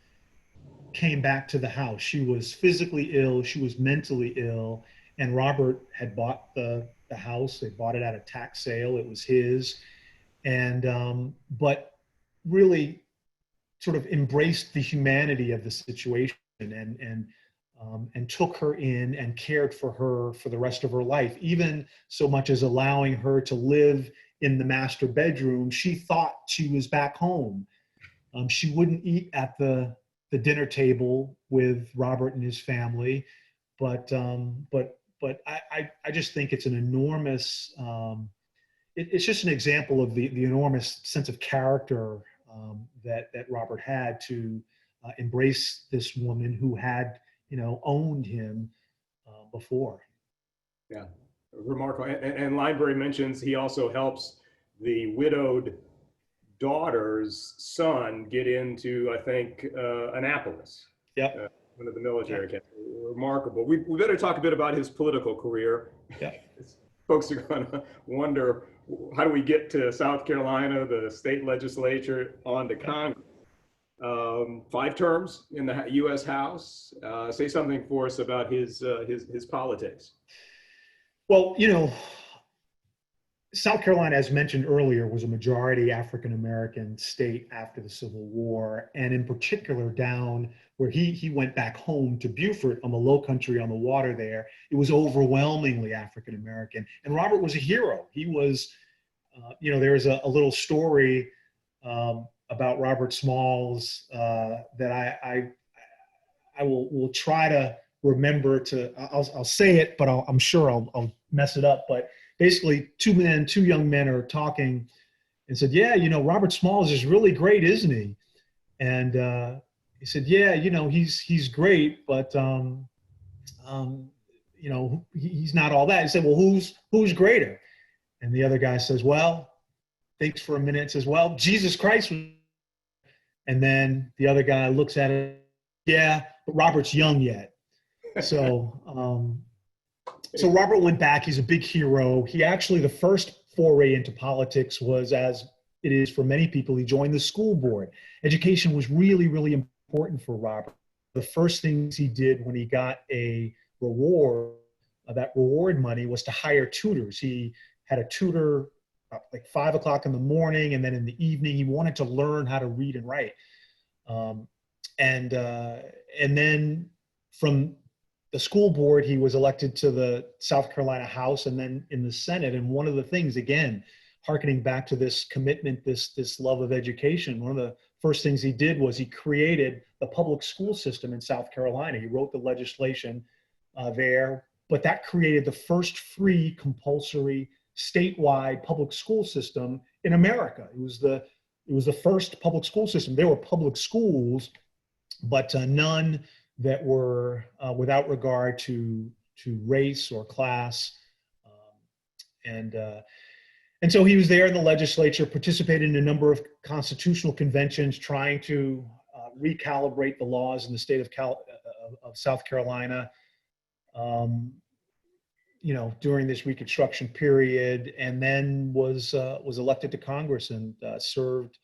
came back to the house. She was physically ill, she was mentally ill, and Robert had bought the house. They bought it at a tax sale. It was his, and but really sort of embraced the humanity of the situation and took her in and cared for her for the rest of her life, even so much as allowing her to live in the master bedroom. She thought she was back home. She wouldn't eat at the dinner table with Robert and his family, but I just think it's an enormous. It's just an example of the enormous sense of character that Robert had to embrace this woman who had owned him before. Yeah, remarkable. And Library mentions he also helps the widowed daughter's son get into, I think, Annapolis. Yep. One of the military camps. Remarkable. We better talk a bit about his political career. Yeah. Folks are going to wonder, how do we get to South Carolina, the state legislature, on to Congress? 5 terms in the U.S. House. Say something for us about his politics. Well, South Carolina, as mentioned earlier, was a majority African-American state after the Civil War, and in particular down where he went back home to Beaufort on the low country on the water there, it was overwhelmingly African-American. And Robert was a hero. He was, there's a little story about Robert Smalls that I will try to remember to, I'll say it, but I'm sure I'll mess it up. But basically, two young men are talking and said, yeah, Robert Smalls is really great, isn't he? And he said, yeah, he's great, but he's not all that. He said, well, who's greater? And the other guy says, well, thinks for a minute and says, well, Jesus Christ. And then the other guy looks at it, yeah, but Robert's young yet. So Robert went back. He's a big hero. He actually, the first foray into politics was, as it is for many people, he joined the school board. Education was really, really important for Robert. The first things he did when he got a reward, that reward money, was to hire tutors. He had a tutor like 5 o'clock in the morning, and then in the evening he wanted to learn how to read and write. And then from the school board, he was elected to the South Carolina House and then in the Senate. And one of the things, again, hearkening back to this commitment, this love of education, one of the first things he did was he created the public school system in South Carolina. He wrote the legislation there, but that created the first free, compulsory, statewide public school system in America. It was the first public school system. There were public schools, but none that were without regard to race or class. And so he was there in the legislature, participated in a number of constitutional conventions, trying to recalibrate the laws in the state of South Carolina, during this Reconstruction period, and then was elected to Congress and served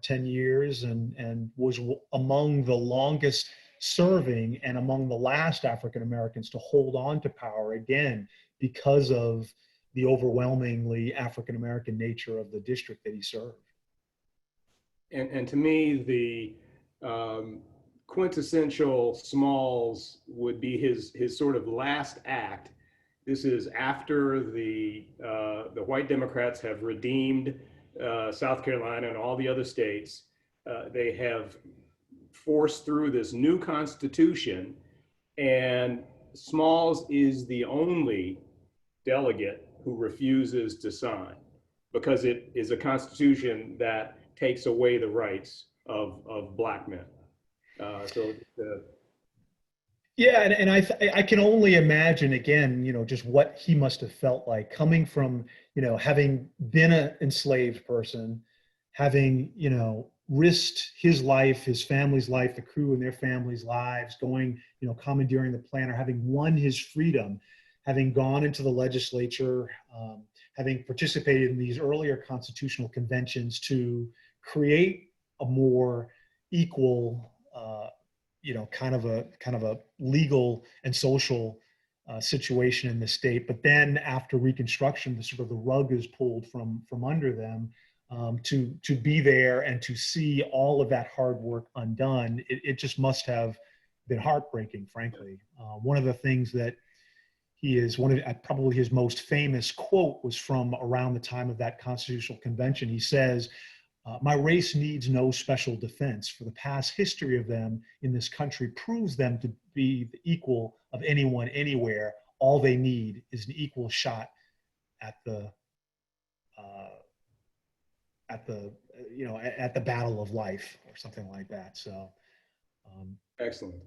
10 years and was among the longest serving and among the last African Americans to hold on to power, again, because of the overwhelmingly African American nature of the district that he served. And to me, the quintessential Smalls would be his sort of last act. This is after the white Democrats have redeemed South Carolina and all the other states. They have forced through this new constitution, and Smalls is the only delegate who refuses to sign, because it is a constitution that takes away the rights of Black men. Yeah, and I can only imagine, again, just what he must have felt like coming from, having been an enslaved person, having, risked his life, his family's life, the crew and their families' lives, going, commandeering the planter, having won his freedom, having gone into the legislature, having participated in these earlier constitutional conventions to create a more equal, kind of a legal and social situation in the state. But then after Reconstruction, the rug is pulled from under them, to be there and to see all of that hard work undone. It just must have been heartbreaking, frankly. One of the things that probably his most famous quote was from around the time of that constitutional convention. He says, "My race needs no special defense, for the past history of them in this country proves them to be the equal of anyone, anywhere. All they need is an equal shot at the battle of life," or something like that. So, Excellent.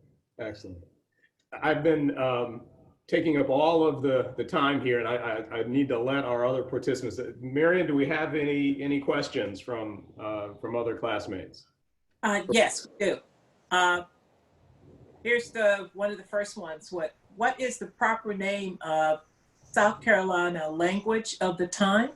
I've been taking up all of the time here, and I need to let our other participants. Marion, do we have any questions from other classmates? Yes, we do. Here's one of the first ones. What is the proper name of South Carolina language of the time?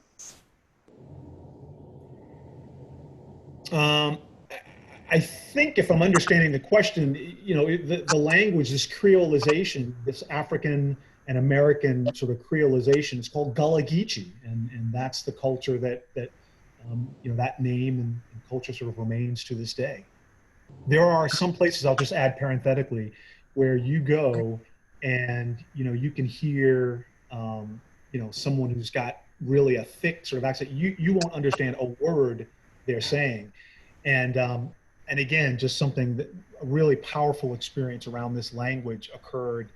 I think if I'm understanding the question, the language, this creolization, this African and American sort of creolization, is called Gullah Geechee, and that's the culture that that name and culture sort of remains to this day. There are some places, I'll just add parenthetically, where you go and you can hear someone who's got really a thick sort of accent. You won't understand a word they're saying, and and again, just something that a really powerful experience around this language occurred.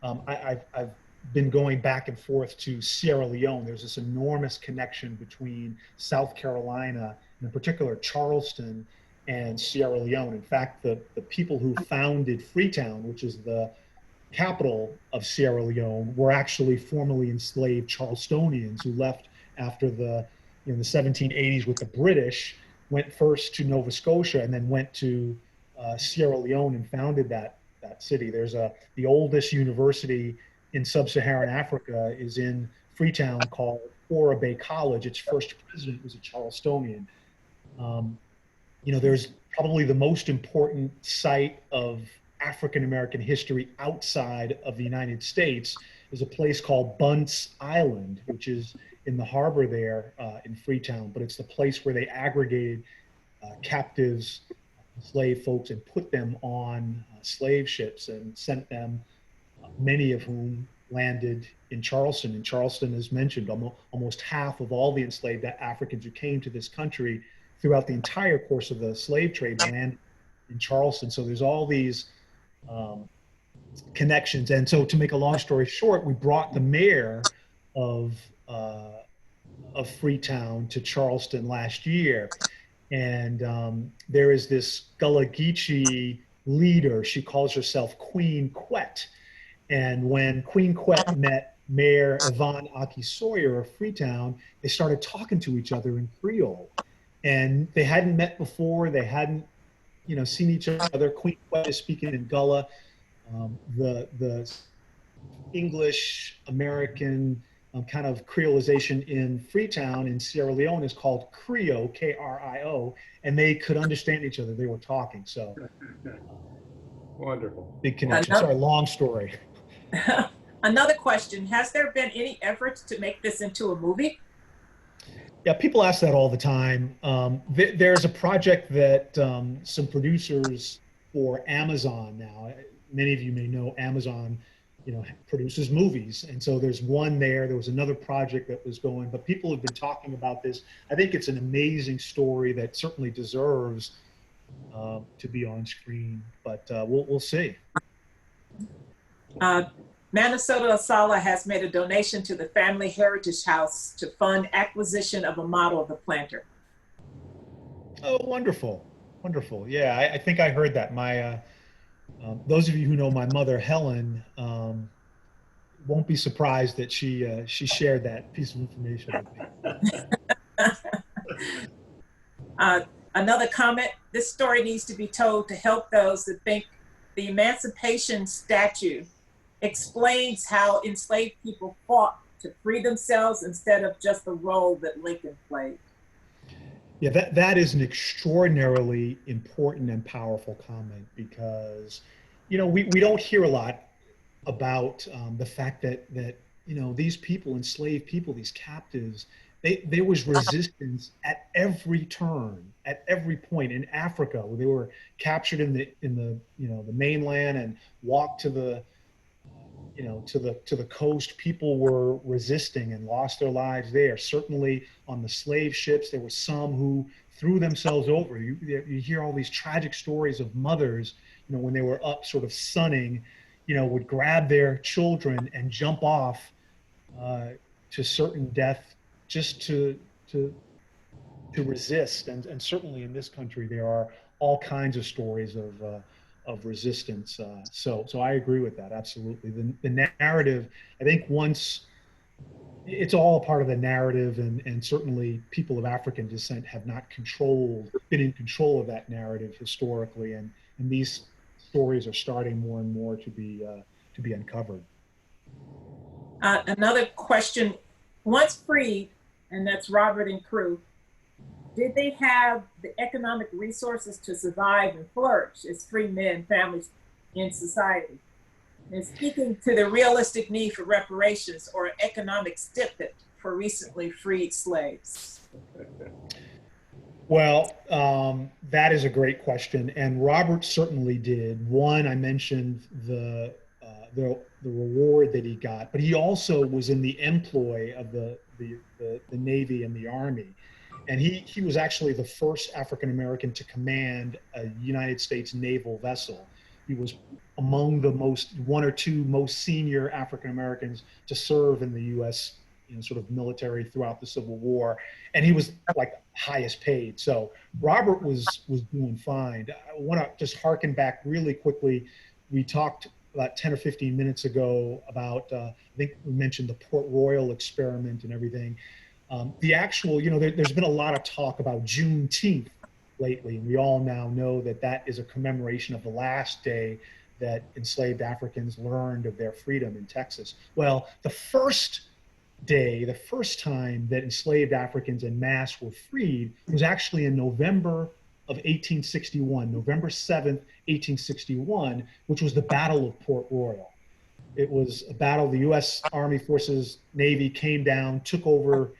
I've been going back and forth to Sierra Leone. There's this enormous connection between South Carolina, and in particular Charleston, and Sierra Leone. In fact, the people who founded Freetown, which is the capital of Sierra Leone, were actually formerly enslaved Charlestonians who left after the, the 1780s with the British, went first to Nova Scotia and then went to Sierra Leone and founded that city. There's the oldest university in sub-Saharan Africa is in Freetown, called Ora Bay College. Its first president was a Charlestonian. There's probably the most important site of African American history outside of the United States is a place called Bunce Island, which is in the harbor there in Freetown. But it's the place where they aggregated captives, enslaved folks, and put them on slave ships and sent them, many of whom landed in Charleston. And Charleston, as mentioned, almost half of all the enslaved Africans who came to this country throughout the entire course of the slave trade landed in Charleston. So there's all these connections. And so, to make a long story short, we brought the mayor of Freetown to Charleston last year. And there is this Gullah Geechee leader. She calls herself Queen Quet. And when Queen Quet met Mayor Yvonne Aki Sawyer of Freetown, they started talking to each other in Creole. And they hadn't met before. They hadn't, seen each other. Queen Quet is speaking in Gullah. The English American kind of creolization in Freetown in Sierra Leone is called Krio, K-R-I-O, and they could understand each other. They were talking. So wonderful. Big connection. Sorry, long story. Another question: has there been any efforts to make this into a movie? Yeah, people ask that all the time. There's a project that some producers for Amazon now. Many of you may know Amazon, produces movies, and so there's one there. There was another project that was going, but people have been talking about this. I think it's an amazing story that certainly deserves to be on screen, but we'll see. Minnesota ASALH has made a donation to the Family Heritage House to fund acquisition of a model of the planter. Oh, wonderful. Wonderful. Yeah, I think I heard that. My those of you who know my mother, Helen, won't be surprised that she shared that piece of information with me. Another comment: this story needs to be told to help those that think the Emancipation Statue explains how enslaved people fought to free themselves instead of just the role that Lincoln played. Yeah, that is an extraordinarily important and powerful comment, because, we don't hear a lot about the fact that these people, enslaved people, these captives, there was resistance at every turn, at every point. In Africa, where they were captured in the mainland and walked to the to the coast, people were resisting and lost their lives there. Certainly on the slave ships, there were some who threw themselves over. You hear all these tragic stories of mothers, when they were up sort of sunning, would grab their children and jump off to certain death just to resist. And certainly in this country, there are all kinds of stories of resistance. So I agree with that, absolutely. The narrative, I think once, it's all a part of the narrative, and certainly people of African descent have not been in control of that narrative historically, and these stories are starting more and more to be uncovered. Another question: once freed, and that's Robert and crew, did they have the economic resources to survive and flourish as free men, families in society? And speaking to the realistic need for reparations or economic stipend for recently freed slaves. Well, that is a great question, and Robert certainly did. One, I mentioned the reward that he got, but he also was in the employ of the Navy and the Army. And he was actually the first African American to command a United States naval vessel. He was among the one or two most senior African Americans to serve in the U.S. Sort of military throughout the Civil War, and he was like highest paid. So Robert was doing fine. I want to just harken back really quickly. We talked about 10 or 15 minutes ago about I think we mentioned the Port Royal experiment and everything. The actual, there's been a lot of talk about Juneteenth lately, and we all now know that that is a commemoration of the last day that enslaved Africans learned of their freedom in Texas. Well, the first time that enslaved Africans en masse were freed was actually in November of 1861, November 7th, 1861, which was the Battle of Port Royal. It was a battle, the U.S. Army forces, Navy came down, took over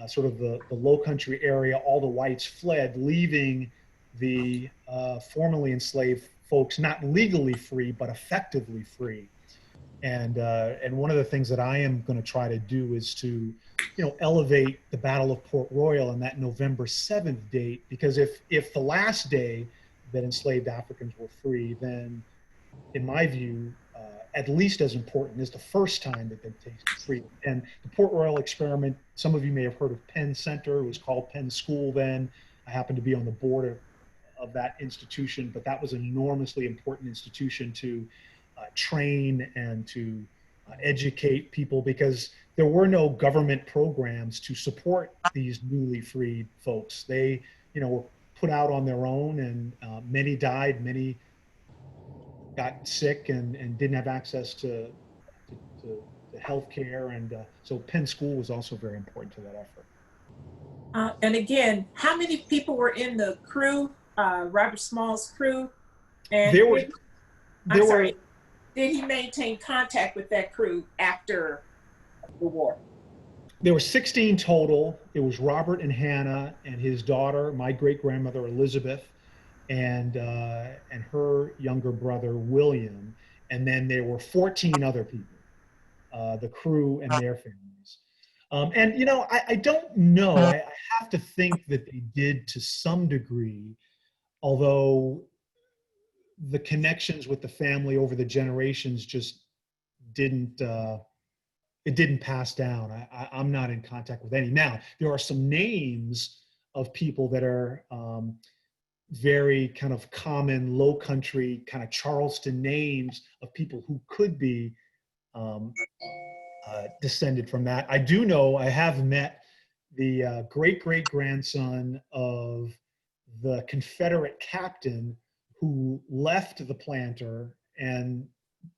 sort of the low country area. All the whites fled, leaving the formerly enslaved folks not legally free, but effectively free. And one of the things that I am going to try to do is to, elevate the Battle of Port Royal and that November 7th date, because if the last day that enslaved Africans were free, then in my view, at least as important is the first time that they tasted freedom. And the Port Royal experiment, some of you may have heard of Penn Center. It was called Penn School then. I happened to be on the board of that institution, but that was an enormously important institution to train and to educate people, because there were no government programs to support these newly freed folks. They, were put out on their own, and many died, many got sick and didn't have access to health care. And so Penn School was also very important to that effort. And again, how many people were in the crew, Robert Small's crew? And did he maintain contact with that crew after the war? There were 16 total. It was Robert and Hannah and his daughter, my great-grandmother Elizabeth, and her younger brother William, and then there were 14 other people, the crew and their families. I don't know. I have to think that they did to some degree, although the connections with the family over the generations just didn't. It didn't pass down. I'm not in contact with any. Now, there are some names of people that are very kind of common low country kind of Charleston names of people who could be descended from that. I do know I have met the great-great-grandson of the Confederate captain who left the planter and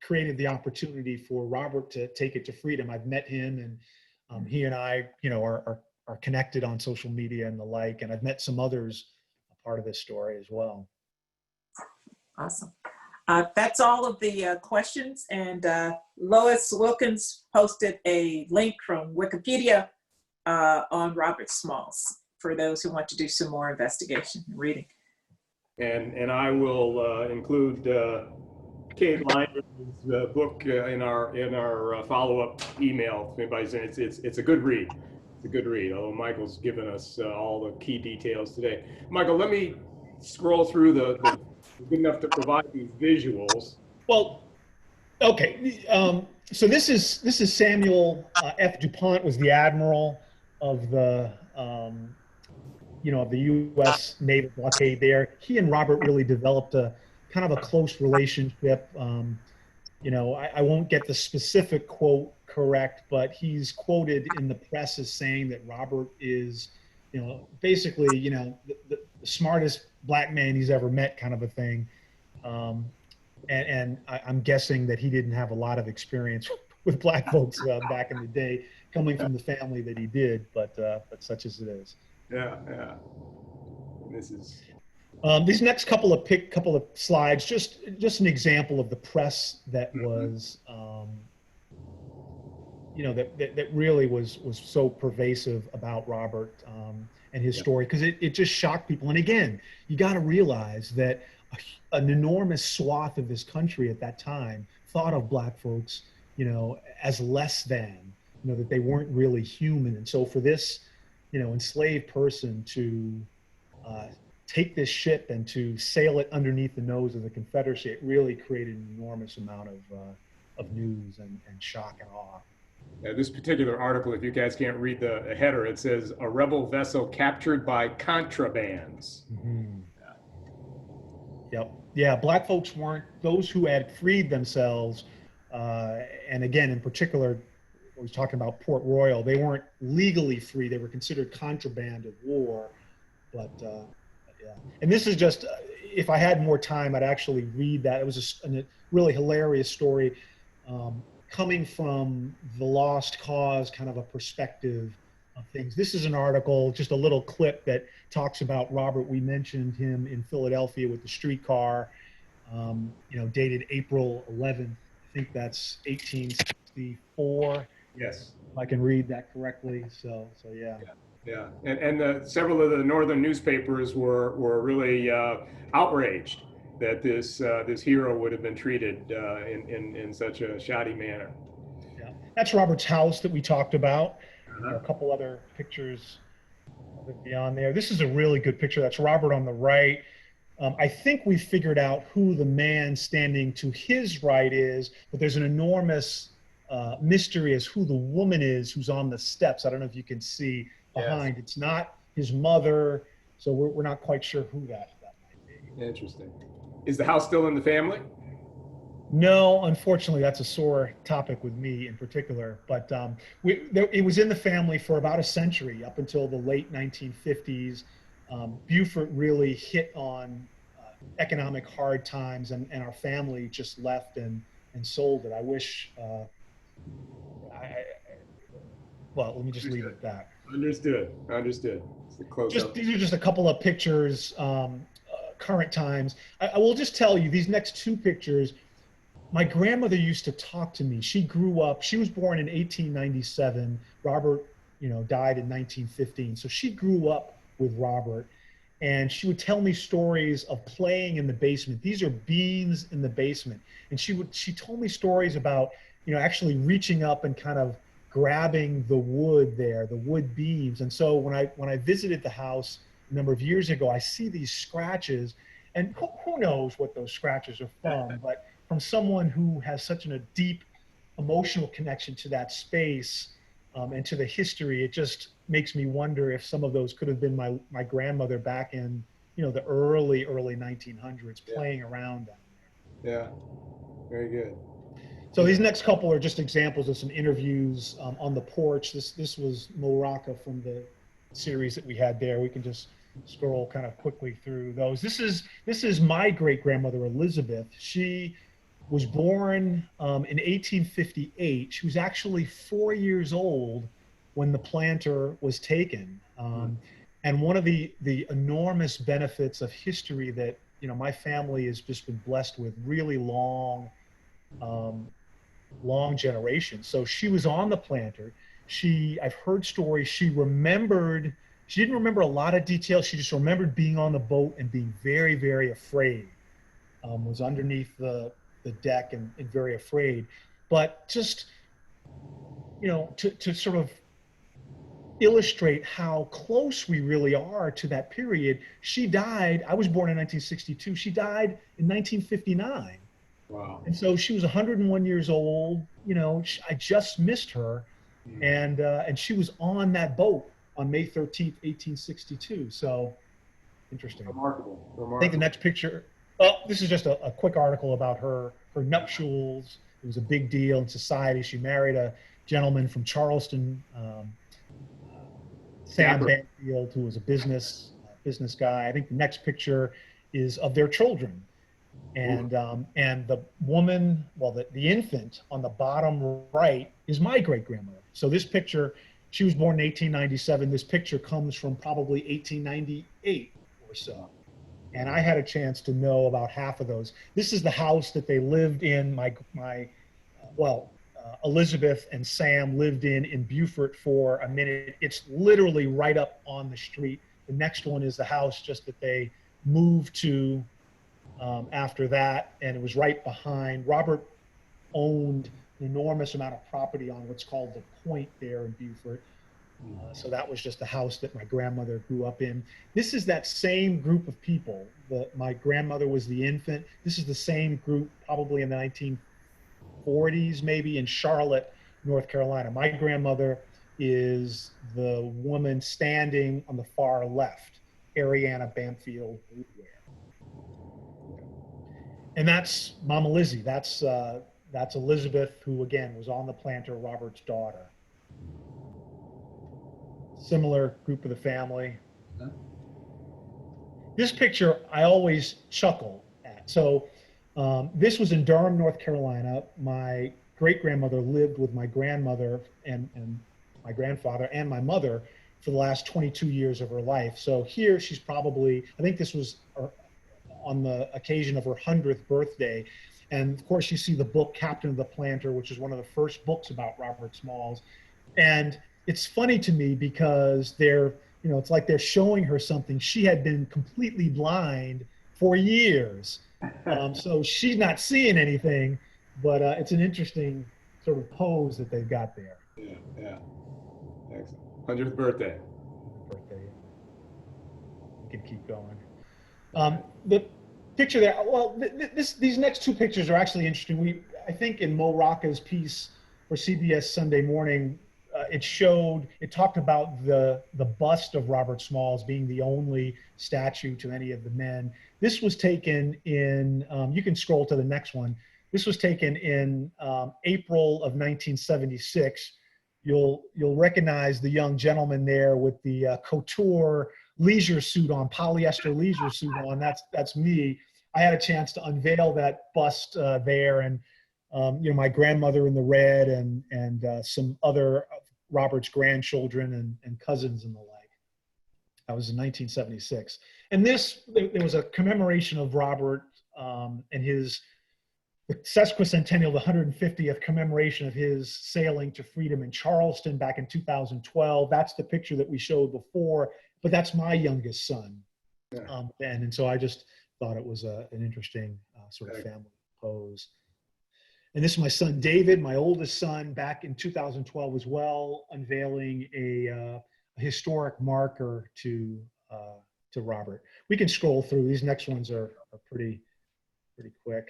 created the opportunity for Robert to take it to freedom. I've met him, and he and I, are connected on social media and the like, and I've met some others a part of this story as well. Awesome. That's all of the questions, and Lois Wilkins posted a link from Wikipedia on Robert Smalls for those who want to do some more investigation and reading. And I will include Kate Liner's book in our follow-up email. If anybody's in, it's a good read. It's a good read. Although Michael's given us all the key details today. Michael, let me scroll through the good enough to provide these visuals. Well, okay. So this is Samuel F. DuPont, was the admiral of the of the U.S. naval blockade there. He and Robert really developed a kind of a close relationship. I won't get the specific quote correct, but he's quoted in the press as saying that Robert is, basically, the smartest black man he's ever met, kind of a thing. And I'm guessing that he didn't have a lot of experience with black folks back in the day, coming from the family that he did, but such as it is. Yeah. This is. These next couple of slides, just an example of the press that was, that really was so pervasive about Robert and his story, because it just shocked people. And again, you got to realize that an enormous swath of this country at that time thought of black folks, as less than, that they weren't really human. And so for this enslaved person to take this ship and to sail it underneath the nose of the Confederacy. It really created an enormous amount of news and shock and awe. This particular article, if you guys can't read the header, it says a rebel vessel captured by contrabands. Mm-hmm. Yep. Yeah, black folks weren't, those who had freed themselves, and again, in particular, I was talking about Port Royal, they weren't legally free. They were considered contraband of war. But yeah, and this is just, if I had more time, I'd actually read that. It was a really hilarious story coming from the Lost Cause kind of a perspective of things. This is an article, just a little clip that talks about Robert. We mentioned him in Philadelphia with the streetcar, dated April 11th. I think that's 1864. Yes. If I can read that correctly. So yeah. Yeah, and several of the northern newspapers were really outraged that this hero would have been treated in such a shoddy manner. Yeah, that's Robert's house that we talked about. There are a couple other pictures beyond there. This is a really good picture. That's Robert on the right. I think we figured out who the man standing to his right is, but there's an enormous mystery as who the woman is who's on the steps. I don't know if you can see behind. Yes. It's not his mother, so we're not quite sure who that might be. Interesting. Is the house still in the family? No, unfortunately, that's a sore topic with me in particular. But it was in the family for about a century, up until the late 1950s. Beaufort really hit on economic hard times, and our family just left and sold it. I wish. Well, let me just leave it at that. Understood. These are just a couple of pictures, current times. I will just tell you, these next two pictures, my grandmother used to talk to me. She grew up, she was born in 1897. Robert, died in 1915. So she grew up with Robert, and she would tell me stories of playing in the basement. These are beams in the basement. And she told me stories about, actually reaching up and kind of grabbing the wood there, the wood beams. And so when I visited the house a number of years ago, I see these scratches, and who knows what those scratches are from, but from someone who has such a deep emotional connection to that space and to the history, it just makes me wonder if some of those could have been my grandmother back in, the early 1900s playing around down there. Yeah, very good. So these next couple are just examples of some interviews on the porch. This was Mo Rocca from the series that we had there. We can just scroll kind of quickly through those. This is my great grandmother Elizabeth. She was born in 1858. She was actually 4 years old when the planter was taken. And one of the enormous benefits of history that my family has just been blessed with, really long generations. So she was on the planter. I've heard stories. She didn't remember a lot of details. She just remembered being on the boat and being very, very afraid. Was underneath the deck and very afraid. But just, to sort of illustrate how close we really are to that period, she died. I was born in 1962. She died in 1959. Wow. And so she was 101 years old. I just missed her. And she was on that boat on May 13th, 1862. So interesting. Remarkable. I think the next picture, this is just a quick article about her nuptials. It was a big deal in society. She married a gentleman from Charleston, Sam Banfield, who was a business guy. I think the next picture is of their children. And the woman, the infant on the bottom right is my great grandmother. So this picture, she was born in 1897. This picture comes from probably 1898 or so. And I had a chance to know about half of those. This is the house that they lived in. Elizabeth and Sam lived in Beaufort for a minute. It's literally right up on the street. The next one is the house just that they moved to after that, and it was right behind. Robert owned an enormous amount of property on what's called the Point there in Beaufort. So that was just the house that my grandmother grew up in. This is that same group of people. My grandmother was the infant. This is the same group probably in the 1940s, maybe in Charlotte, North Carolina. My grandmother is the woman standing on the far left, Ariana Bamfield Bootwear. And that's Mama Lizzie. That's Elizabeth, who again was on the planter, Robert's daughter. Similar group of the family. This picture I always chuckle at. So this was in Durham, North Carolina. My great-grandmother lived with my grandmother and my grandfather and my mother for the last 22 years of her life. So here she's probably, I think this was on the occasion of her 100th birthday. And of course you see the book Captain of the Planter, which is one of the first books about Robert Smalls. And it's funny to me because it's like they're showing her something. She had been completely blind for years. So she's not seeing anything, but it's an interesting sort of pose that they've got there. Yeah. Excellent. 100th birthday. We can keep going. The picture there, well, these next two pictures are actually interesting. I think in Mo Rocca's piece for CBS Sunday Morning, it talked about the bust of Robert Smalls being the only statue to any of the men. This was taken in, you can scroll to the next one. This was taken in April of 1976. You'll recognize the young gentleman there with the couture leisure suit on, polyester leisure suit on. That's me. I had a chance to unveil that bust there, and my grandmother in the red and some other Robert's grandchildren and cousins and the like. That was in 1976. And there was a commemoration of Robert and his sesquicentennial, the 150th commemoration of his sailing to freedom in Charleston back in 2012. That's the picture that we showed before, but that's my youngest son then. And so I just thought it was an interesting sort of family pose. And this is my son, David, my oldest son, back in 2012 as well, unveiling a historic marker to Robert. We can scroll through. These next ones are pretty quick.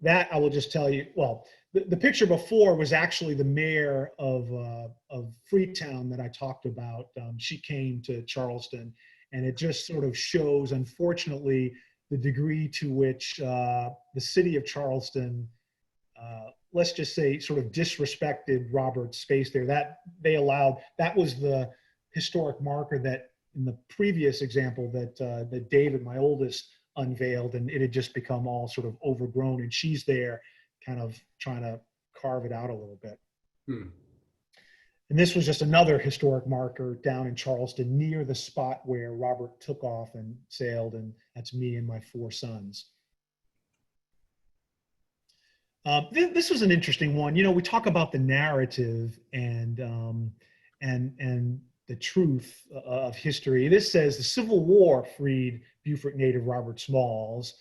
That I will just tell you, well, the picture before was actually the mayor of Freetown that I talked about. She came to Charleston, and it just sort of shows, unfortunately, the degree to which the city of Charleston, let's just say, sort of disrespected Robert's space there. That was the historic marker that in the previous example that David, my oldest, unveiled, and it had just become all sort of overgrown, and she's there kind of trying to carve it out a little bit. And this was just another historic marker down in Charleston near the spot where Robert took off and sailed, and that's me and my 4 sons. This was an interesting one. We talk about the narrative and the truth of history. This says the Civil War freed Beaufort native Robert Smalls.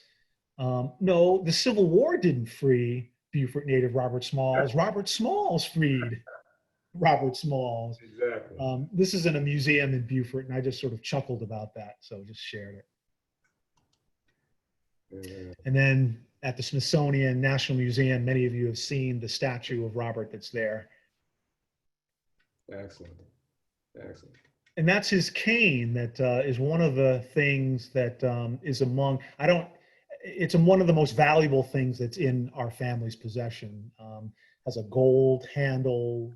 No, the Civil War didn't free Beaufort native Robert Smalls. Robert Smalls freed Robert Smalls. Exactly. This is in a museum in Beaufort, and I just sort of chuckled about that, so just shared it. And then at the Smithsonian National Museum, many of you have seen the statue of Robert that's there. Excellent. Excellent. And that's his cane that is one of the things that is among, it's one of the most valuable things that's in our family's possession. Has a gold handle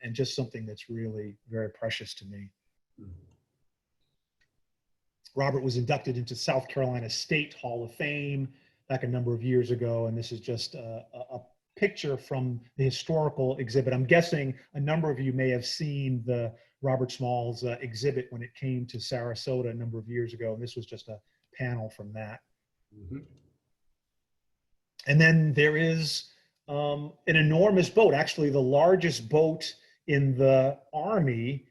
and just something that's really very precious to me. Robert was inducted into South Carolina State Hall of Fame back a number of years ago, and this is just a picture from the historical exhibit. I'm guessing a number of you may have seen the Robert Smalls exhibit when it came to Sarasota a number of years ago, and this was just a panel from that. And then there is an enormous boat. Actually, the largest boat in the Army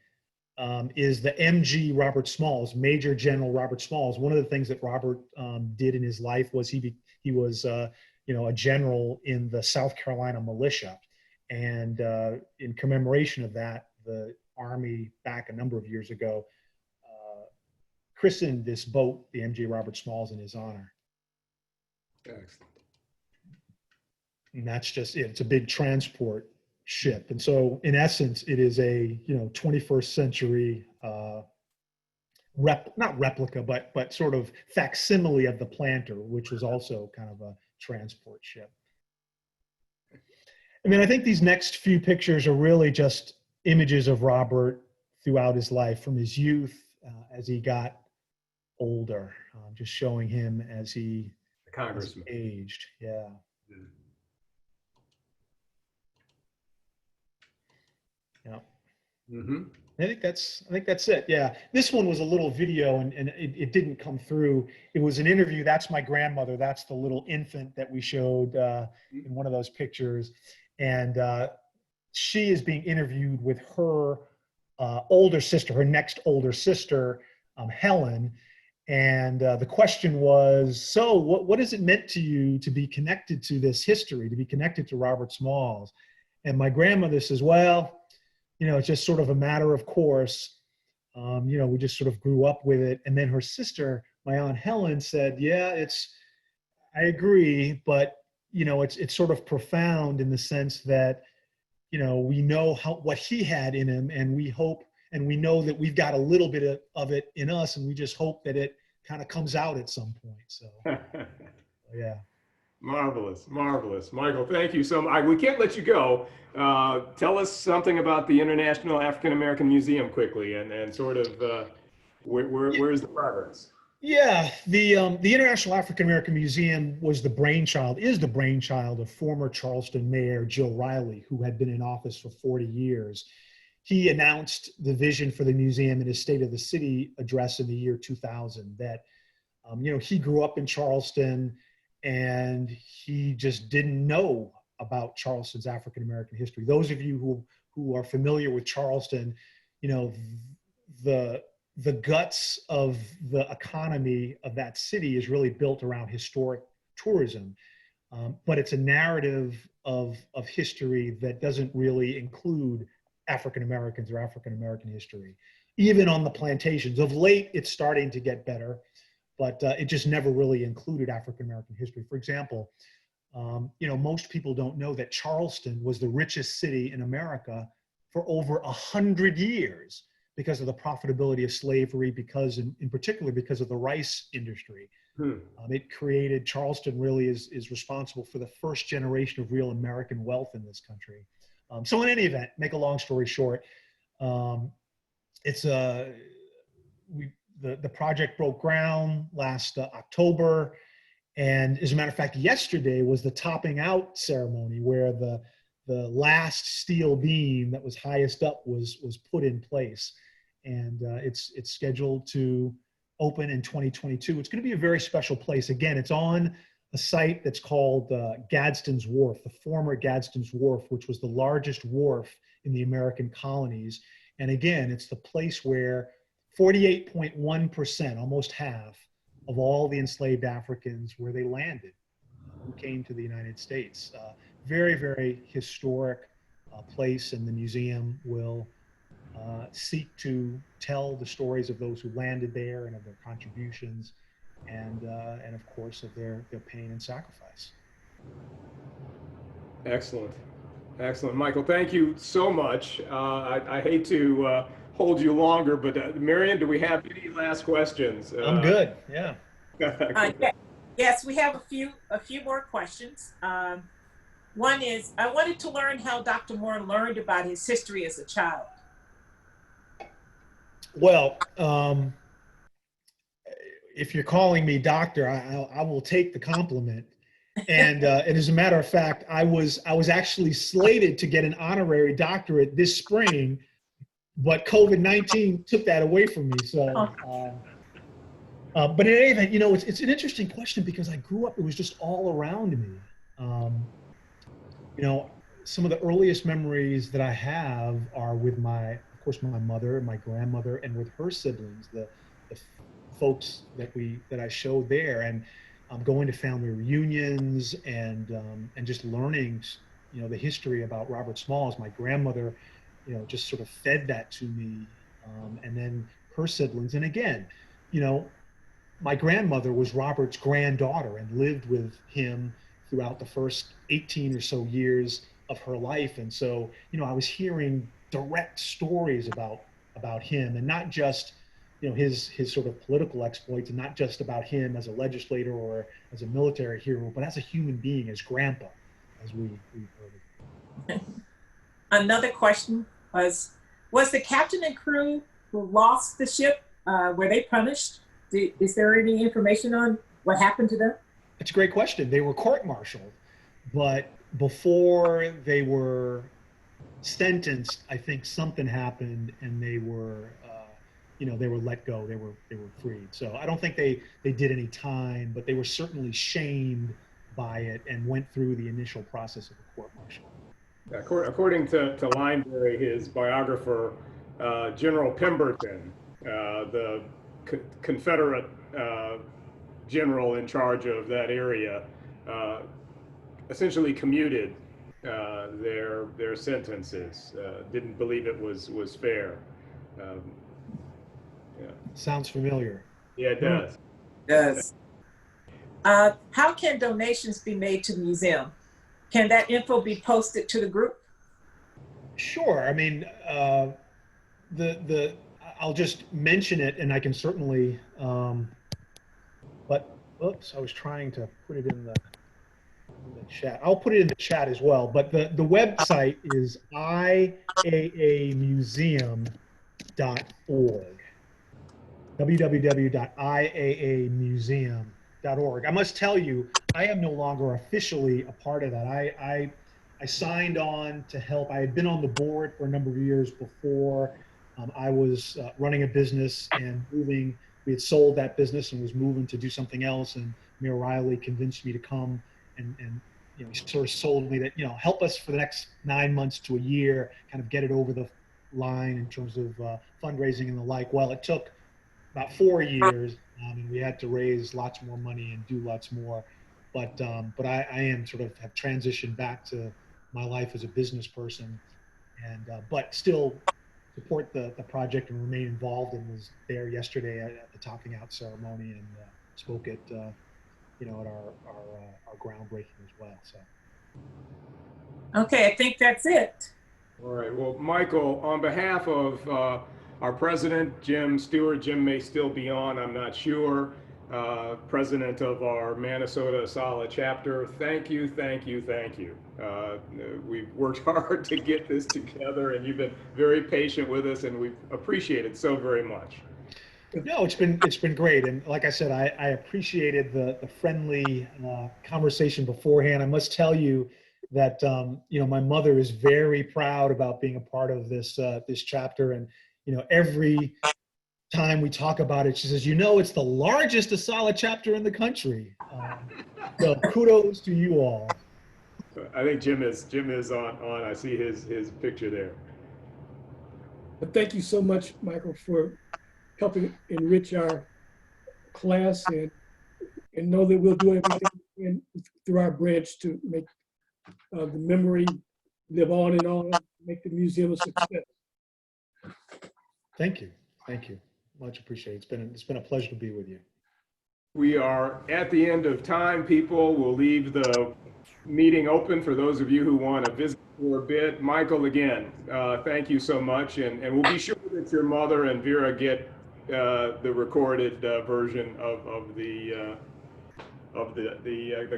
is the MG Robert Smalls, Major General Robert Smalls. One of the things that Robert did in his life was he was a general in the South Carolina militia, and in commemoration of that, the Army back a number of years ago, christened this boat the MJ Robert Smalls in his honor. Excellent. And that's just it. It's a big transport ship. And so in essence, it is a, 21st century, not replica, but sort of facsimile of the Planter, which was also kind of a transport ship. And then I think these next few pictures are really just images of Robert throughout his life, from his youth as he got older, just showing him as he aged. Yeah. Yeah. Mm-hmm. I think that's it. Yeah. This one was a little video and it didn't come through. It was an interview. That's my grandmother. That's the little infant that we showed in one of those pictures. And she is being interviewed with her older sister, her next older sister, Helen. And the question was, so what has it meant to you to be connected to this history, to be connected to Robert Smalls? And my grandmother says, well, it's just sort of a matter of course. We just sort of grew up with it. And then her sister, my Aunt Helen, said, yeah, I agree, but, it's sort of profound in the sense that, we know what he had in him, and we hope, and we know that we've got a little bit of it in us, and we just hope that it kind of comes out at some point. So, yeah. Marvelous, marvelous. Michael, thank you so much. We can't let you go. Tell us something about the International African American Museum quickly, and sort of where's the progress? Yeah, the International African American Museum is the brainchild of former Charleston Mayor Joe Riley, who had been in office for 40 years. He announced the vision for the museum in his State of the City address in the year 2000, that, he grew up in Charleston, and he just didn't know about Charleston's African American history. Those of you who are familiar with Charleston, the guts of the economy of that city is really built around historic tourism. But it's a narrative of history that doesn't really include African Americans or African American history. Even on the plantations, of late, it's starting to get better, but it just never really included African American history. For example, most people don't know that Charleston was the richest city in America for over 100 years because of the profitability of slavery, because in particular because of the rice industry. It created, Charleston really is responsible for the first generation of real American wealth in this country. So in any event, make a long story short, the project broke ground last October. And as a matter of fact, yesterday was the topping out ceremony where the last steel beam that was highest up was put in place. And it's scheduled to open in 2022. It's going to be a very special place. Again, it's on a site that's called Gadsden's Wharf, the former Gadsden's Wharf, which was the largest wharf in the American colonies. And again, it's the place where 48.1%, almost half, of all the enslaved Africans, where they landed, who came to the United States. Very, very historic place, and the museum will seek to tell the stories of those who landed there and of their contributions, and of course of their pain and sacrifice. Excellent, excellent, Michael. Thank you so much. I hate to hold you longer, but Marion, do we have any last questions? I'm good. Yeah. Yes, we have a few more questions. One is, I wanted to learn how Dr. Moore learned about his history as a child. Well, if you're calling me doctor, I will take the compliment. And as a matter of fact, I was actually slated to get an honorary doctorate this spring, but COVID-19 took that away from me. So, but in any event, it's an interesting question because I grew up, it was just all around me. Some of the earliest memories that I have are with of course, my mother, my grandmother, and with her siblings, the folks that I showed there, and going to family reunions and just learning, the history about Robert Smalls. My grandmother, just sort of fed that to me. And then her siblings. And again, my grandmother was Robert's granddaughter and lived with him throughout the first 18 or so years of her life. And so, I was hearing direct stories about him, and not just, his sort of political exploits, and not just about him as a legislator or as a military hero, but as a human being, as grandpa, as we've heard of. Another question was the captain and crew who lost the ship, were they punished? Is there any information on what happened to them? It's a great question. They were court-martialed, but before they were sentenced, I think something happened, and they were, they were let go. They were freed. So I don't think they did any time, but they were certainly shamed by it and went through the initial process of a court-martial. According to Lineberry, his biographer, General Pemberton, the Confederate general in charge of that area, essentially commuted their sentences. Didn't believe it was fair. Yeah. Sounds familiar. Yeah, it does. Does. How can donations be made to the museum? Can that info be posted to the group? Sure. I mean, I'll just mention it, and I can certainly, but oops, I was trying to put it in the chat. I'll put it in the chat as well, but the website is iaamuseum.org. www.iaamuseum.org. I must tell you, I am no longer officially a part of that. I signed on to help. I had been on the board for a number of years before. I was running a business and moving. We had sold that business and was moving to do something else. And Mayor Riley convinced me to come and he sort of sold me that, help us for the next 9 months to a year, kind of get it over the line in terms of fundraising and the like. Well, it took about 4 years, and we had to raise lots more money and do lots more. But I am sort of have transitioned back to my life as a business person, and but still support the project and remain involved, and was there yesterday at the topping out ceremony and spoke at at our groundbreaking as well. So. Okay, I think that's it. All right. Well, Michael, on behalf of our president, Jim Stewart, Jim may still be on, I'm not sure, president of our Minnesota ASALH chapter, thank you. We've worked hard to get this together, and you've been very patient with us, and we appreciate it so very much. No, it's been great, and like I said, I appreciated the friendly conversation beforehand. I must tell you that my mother is very proud about being a part of this chapter, and every time we talk about it, she says, it's the largest ASALH chapter in the country. So kudos to you all. I think Jim is on. I see his picture there. But thank you so much, Michael, for helping enrich our class, and know that we'll do everything through our branch to make the memory live on and on, make the museum a success. Thank you. Much appreciated. It's been a pleasure to be with you. We are at the end of time, people. We'll leave the meeting open for those of you who want to visit for a bit. Michael, again, thank you so much, and we'll be sure that your mother and Vera get the recorded version of the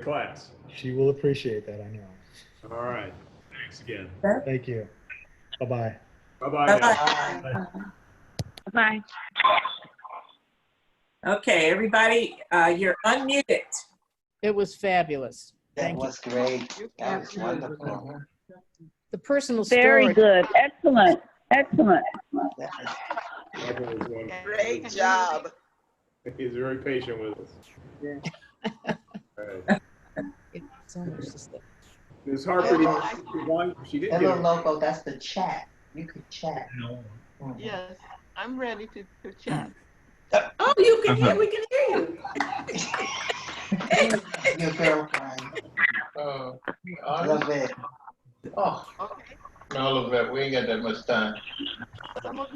class. She will appreciate that, I know. All right. Thanks again. Thank you. Bye-bye. Bye-bye. Bye-bye. Bye. Okay, everybody, you're unmuted. It was fabulous. That was great. That was wonderful. The personal story. Very good. Excellent. Great job. He's very patient with us. Yeah. All right. So much to say. Ms. Harper, she didn't That get little logo, that's the chat. You could chat. No. Yes, I'm ready to chat. Oh, you can hear, we can hear you. Your girlfriend. I love it. Oh, Okay. I love that. we ain't got that much time. Some of